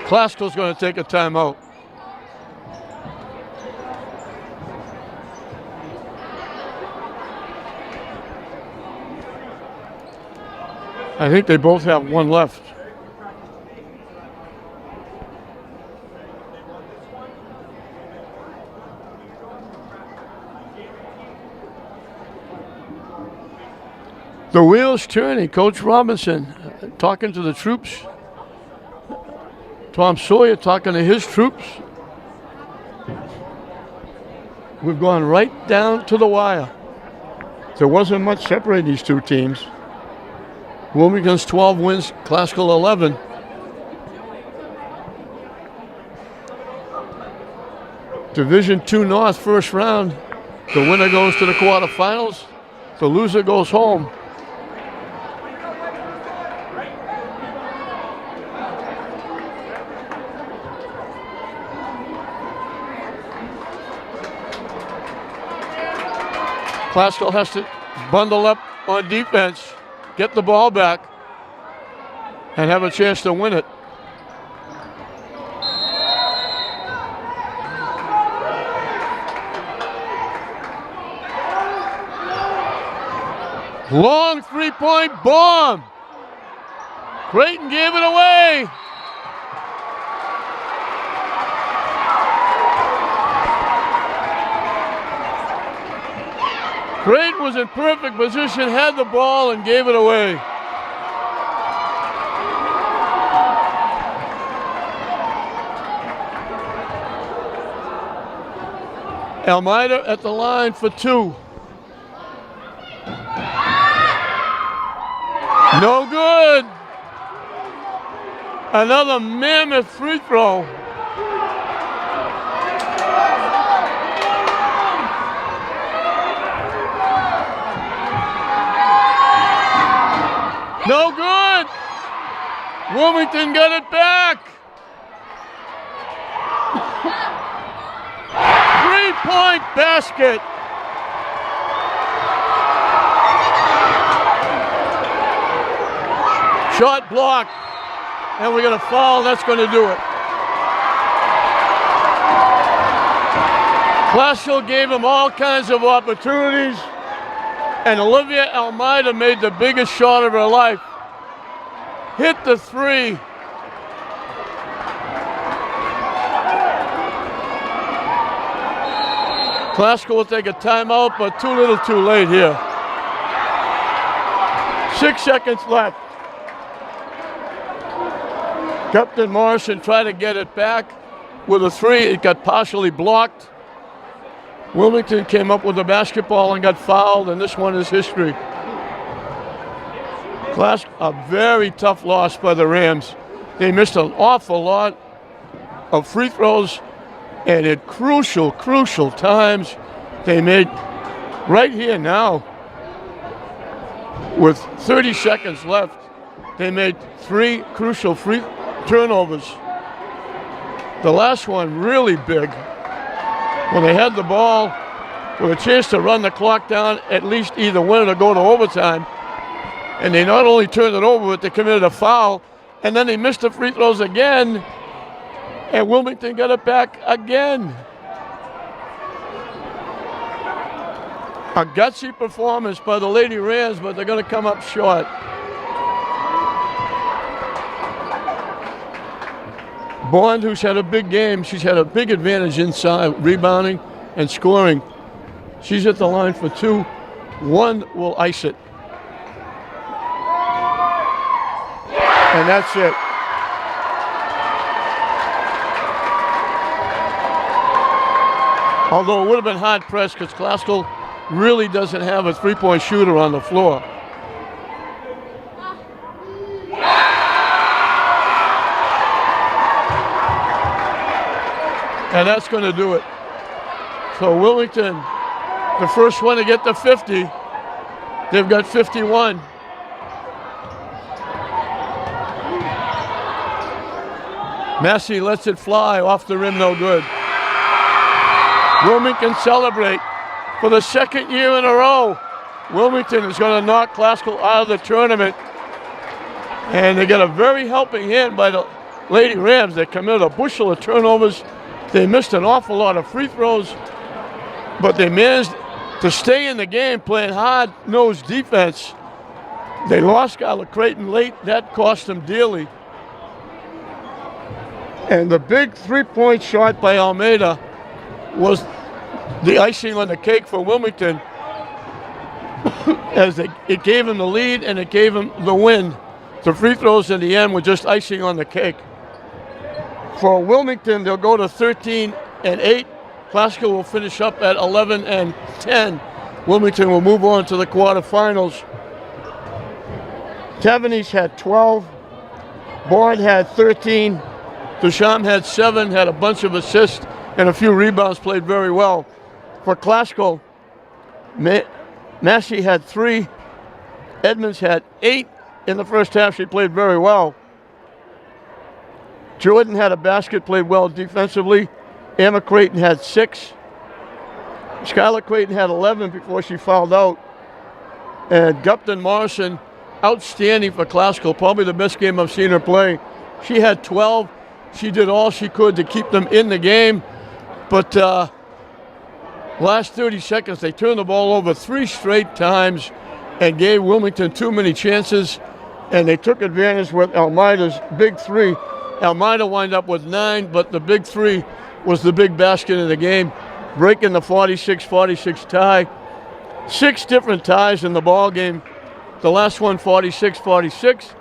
Classical's going to take a timeout. I think they both have one left. The wheel's turning. Coach Robinson talking to the troops. Tom Sawyer talking to his troops. We've gone right down to the wire. There wasn't much separating these two teams. Wilmington's 12 wins, Classical 11. Division II North first round. The winner goes to the quarterfinals. The loser goes home. Classical has to bundle up on defense, get the ball back, and have a chance to win it. Long three-point bomb. Creighton gave it away. Creighton was in perfect position, had the ball, and gave it away. Almeida at the line for two. No good. Another mammoth free throw. No good. Wilmington got it back. 3-point basket. Shot blocked. And we're going to foul. That's going to do it. Classical gave him all kinds of opportunities. And Olivia Almeida made the biggest shot of her life. Hit the three. Classical will take a timeout, but too little too late here. 6 seconds left. Captain Morrison tried to get it back with a three. It got partially blocked. Wilmington came up with the basketball and got fouled, and this one is history. A very tough loss by the Rams. They missed an awful lot of free throws, and at crucial times, they made, right here now, with 30 seconds left, they made 3 crucial free turnovers. The last one really big. When they had the ball with a chance to run the clock down, at least either win it or go to overtime. And they not only turned it over, but they committed a foul. And then they missed the free throws again. And Wilmington got it back again. A gutsy performance by the Lady Rams, but they're going to come up short. Bond, who's had a big game, she's had a big advantage inside, rebounding and scoring. She's at the line for two. One will ice it. And that's it. Although it would have been hard pressed because Classical really doesn't have a three-point shooter on the floor. And that's going to do it. So Wilmington, the first one to get to 50. They've got 51. Massey lets it fly off the rim, no good. Wilmington celebrate for the second year in a row. Wilmington is going to knock Classical out of the tournament. And they get a very helping hand by the Lady Rams. They committed a bushel of turnovers. They missed an awful lot of free throws, but they managed to stay in the game playing hard-nosed defense. They lost Skylar Creighton late. That cost them dearly. And the big three-point shot by Almeida was the icing on the cake for Wilmington as it gave him the lead and it gave him the win. The free throws in the end were just icing on the cake. For Wilmington, they'll go to 13-8. Classical will finish up at 11-10. Wilmington will move on to the quarterfinals. Tavanese had 12. Boyd had 13. Duchamp had 7, had a bunch of assists and a few rebounds, played very well. For Classical, Massey had 3. Edmonds had 8 in the first half. She played very well. Jordan had a basket, played well defensively. Emma Creighton had 6. Skylar Creighton had 11 before she fouled out. And Gupton Morrison, outstanding for Classical, probably the best game I've seen her play. She had 12. She did all she could to keep them in the game. But last 30 seconds, they turned the ball over 3 straight times and gave Wilmington too many chances. And they took advantage with Almeida's big 3. Almeida wound up with 9, but the big 3 was the big basket in the game, breaking the 46-46 tie. 6 different ties in the ball game. The last one, 46-46.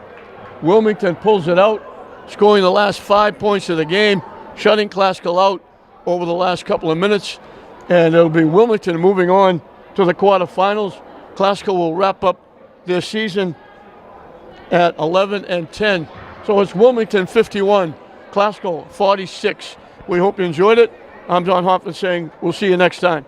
Wilmington pulls it out, scoring the last 5 points of the game, shutting Classical out over the last couple of minutes. And it'll be Wilmington moving on to the quarterfinals. Classical will wrap up their season at 11-10. So it's Wilmington 51, Classical 46. We hope you enjoyed it. I'm John Hoffman saying we'll see you next time.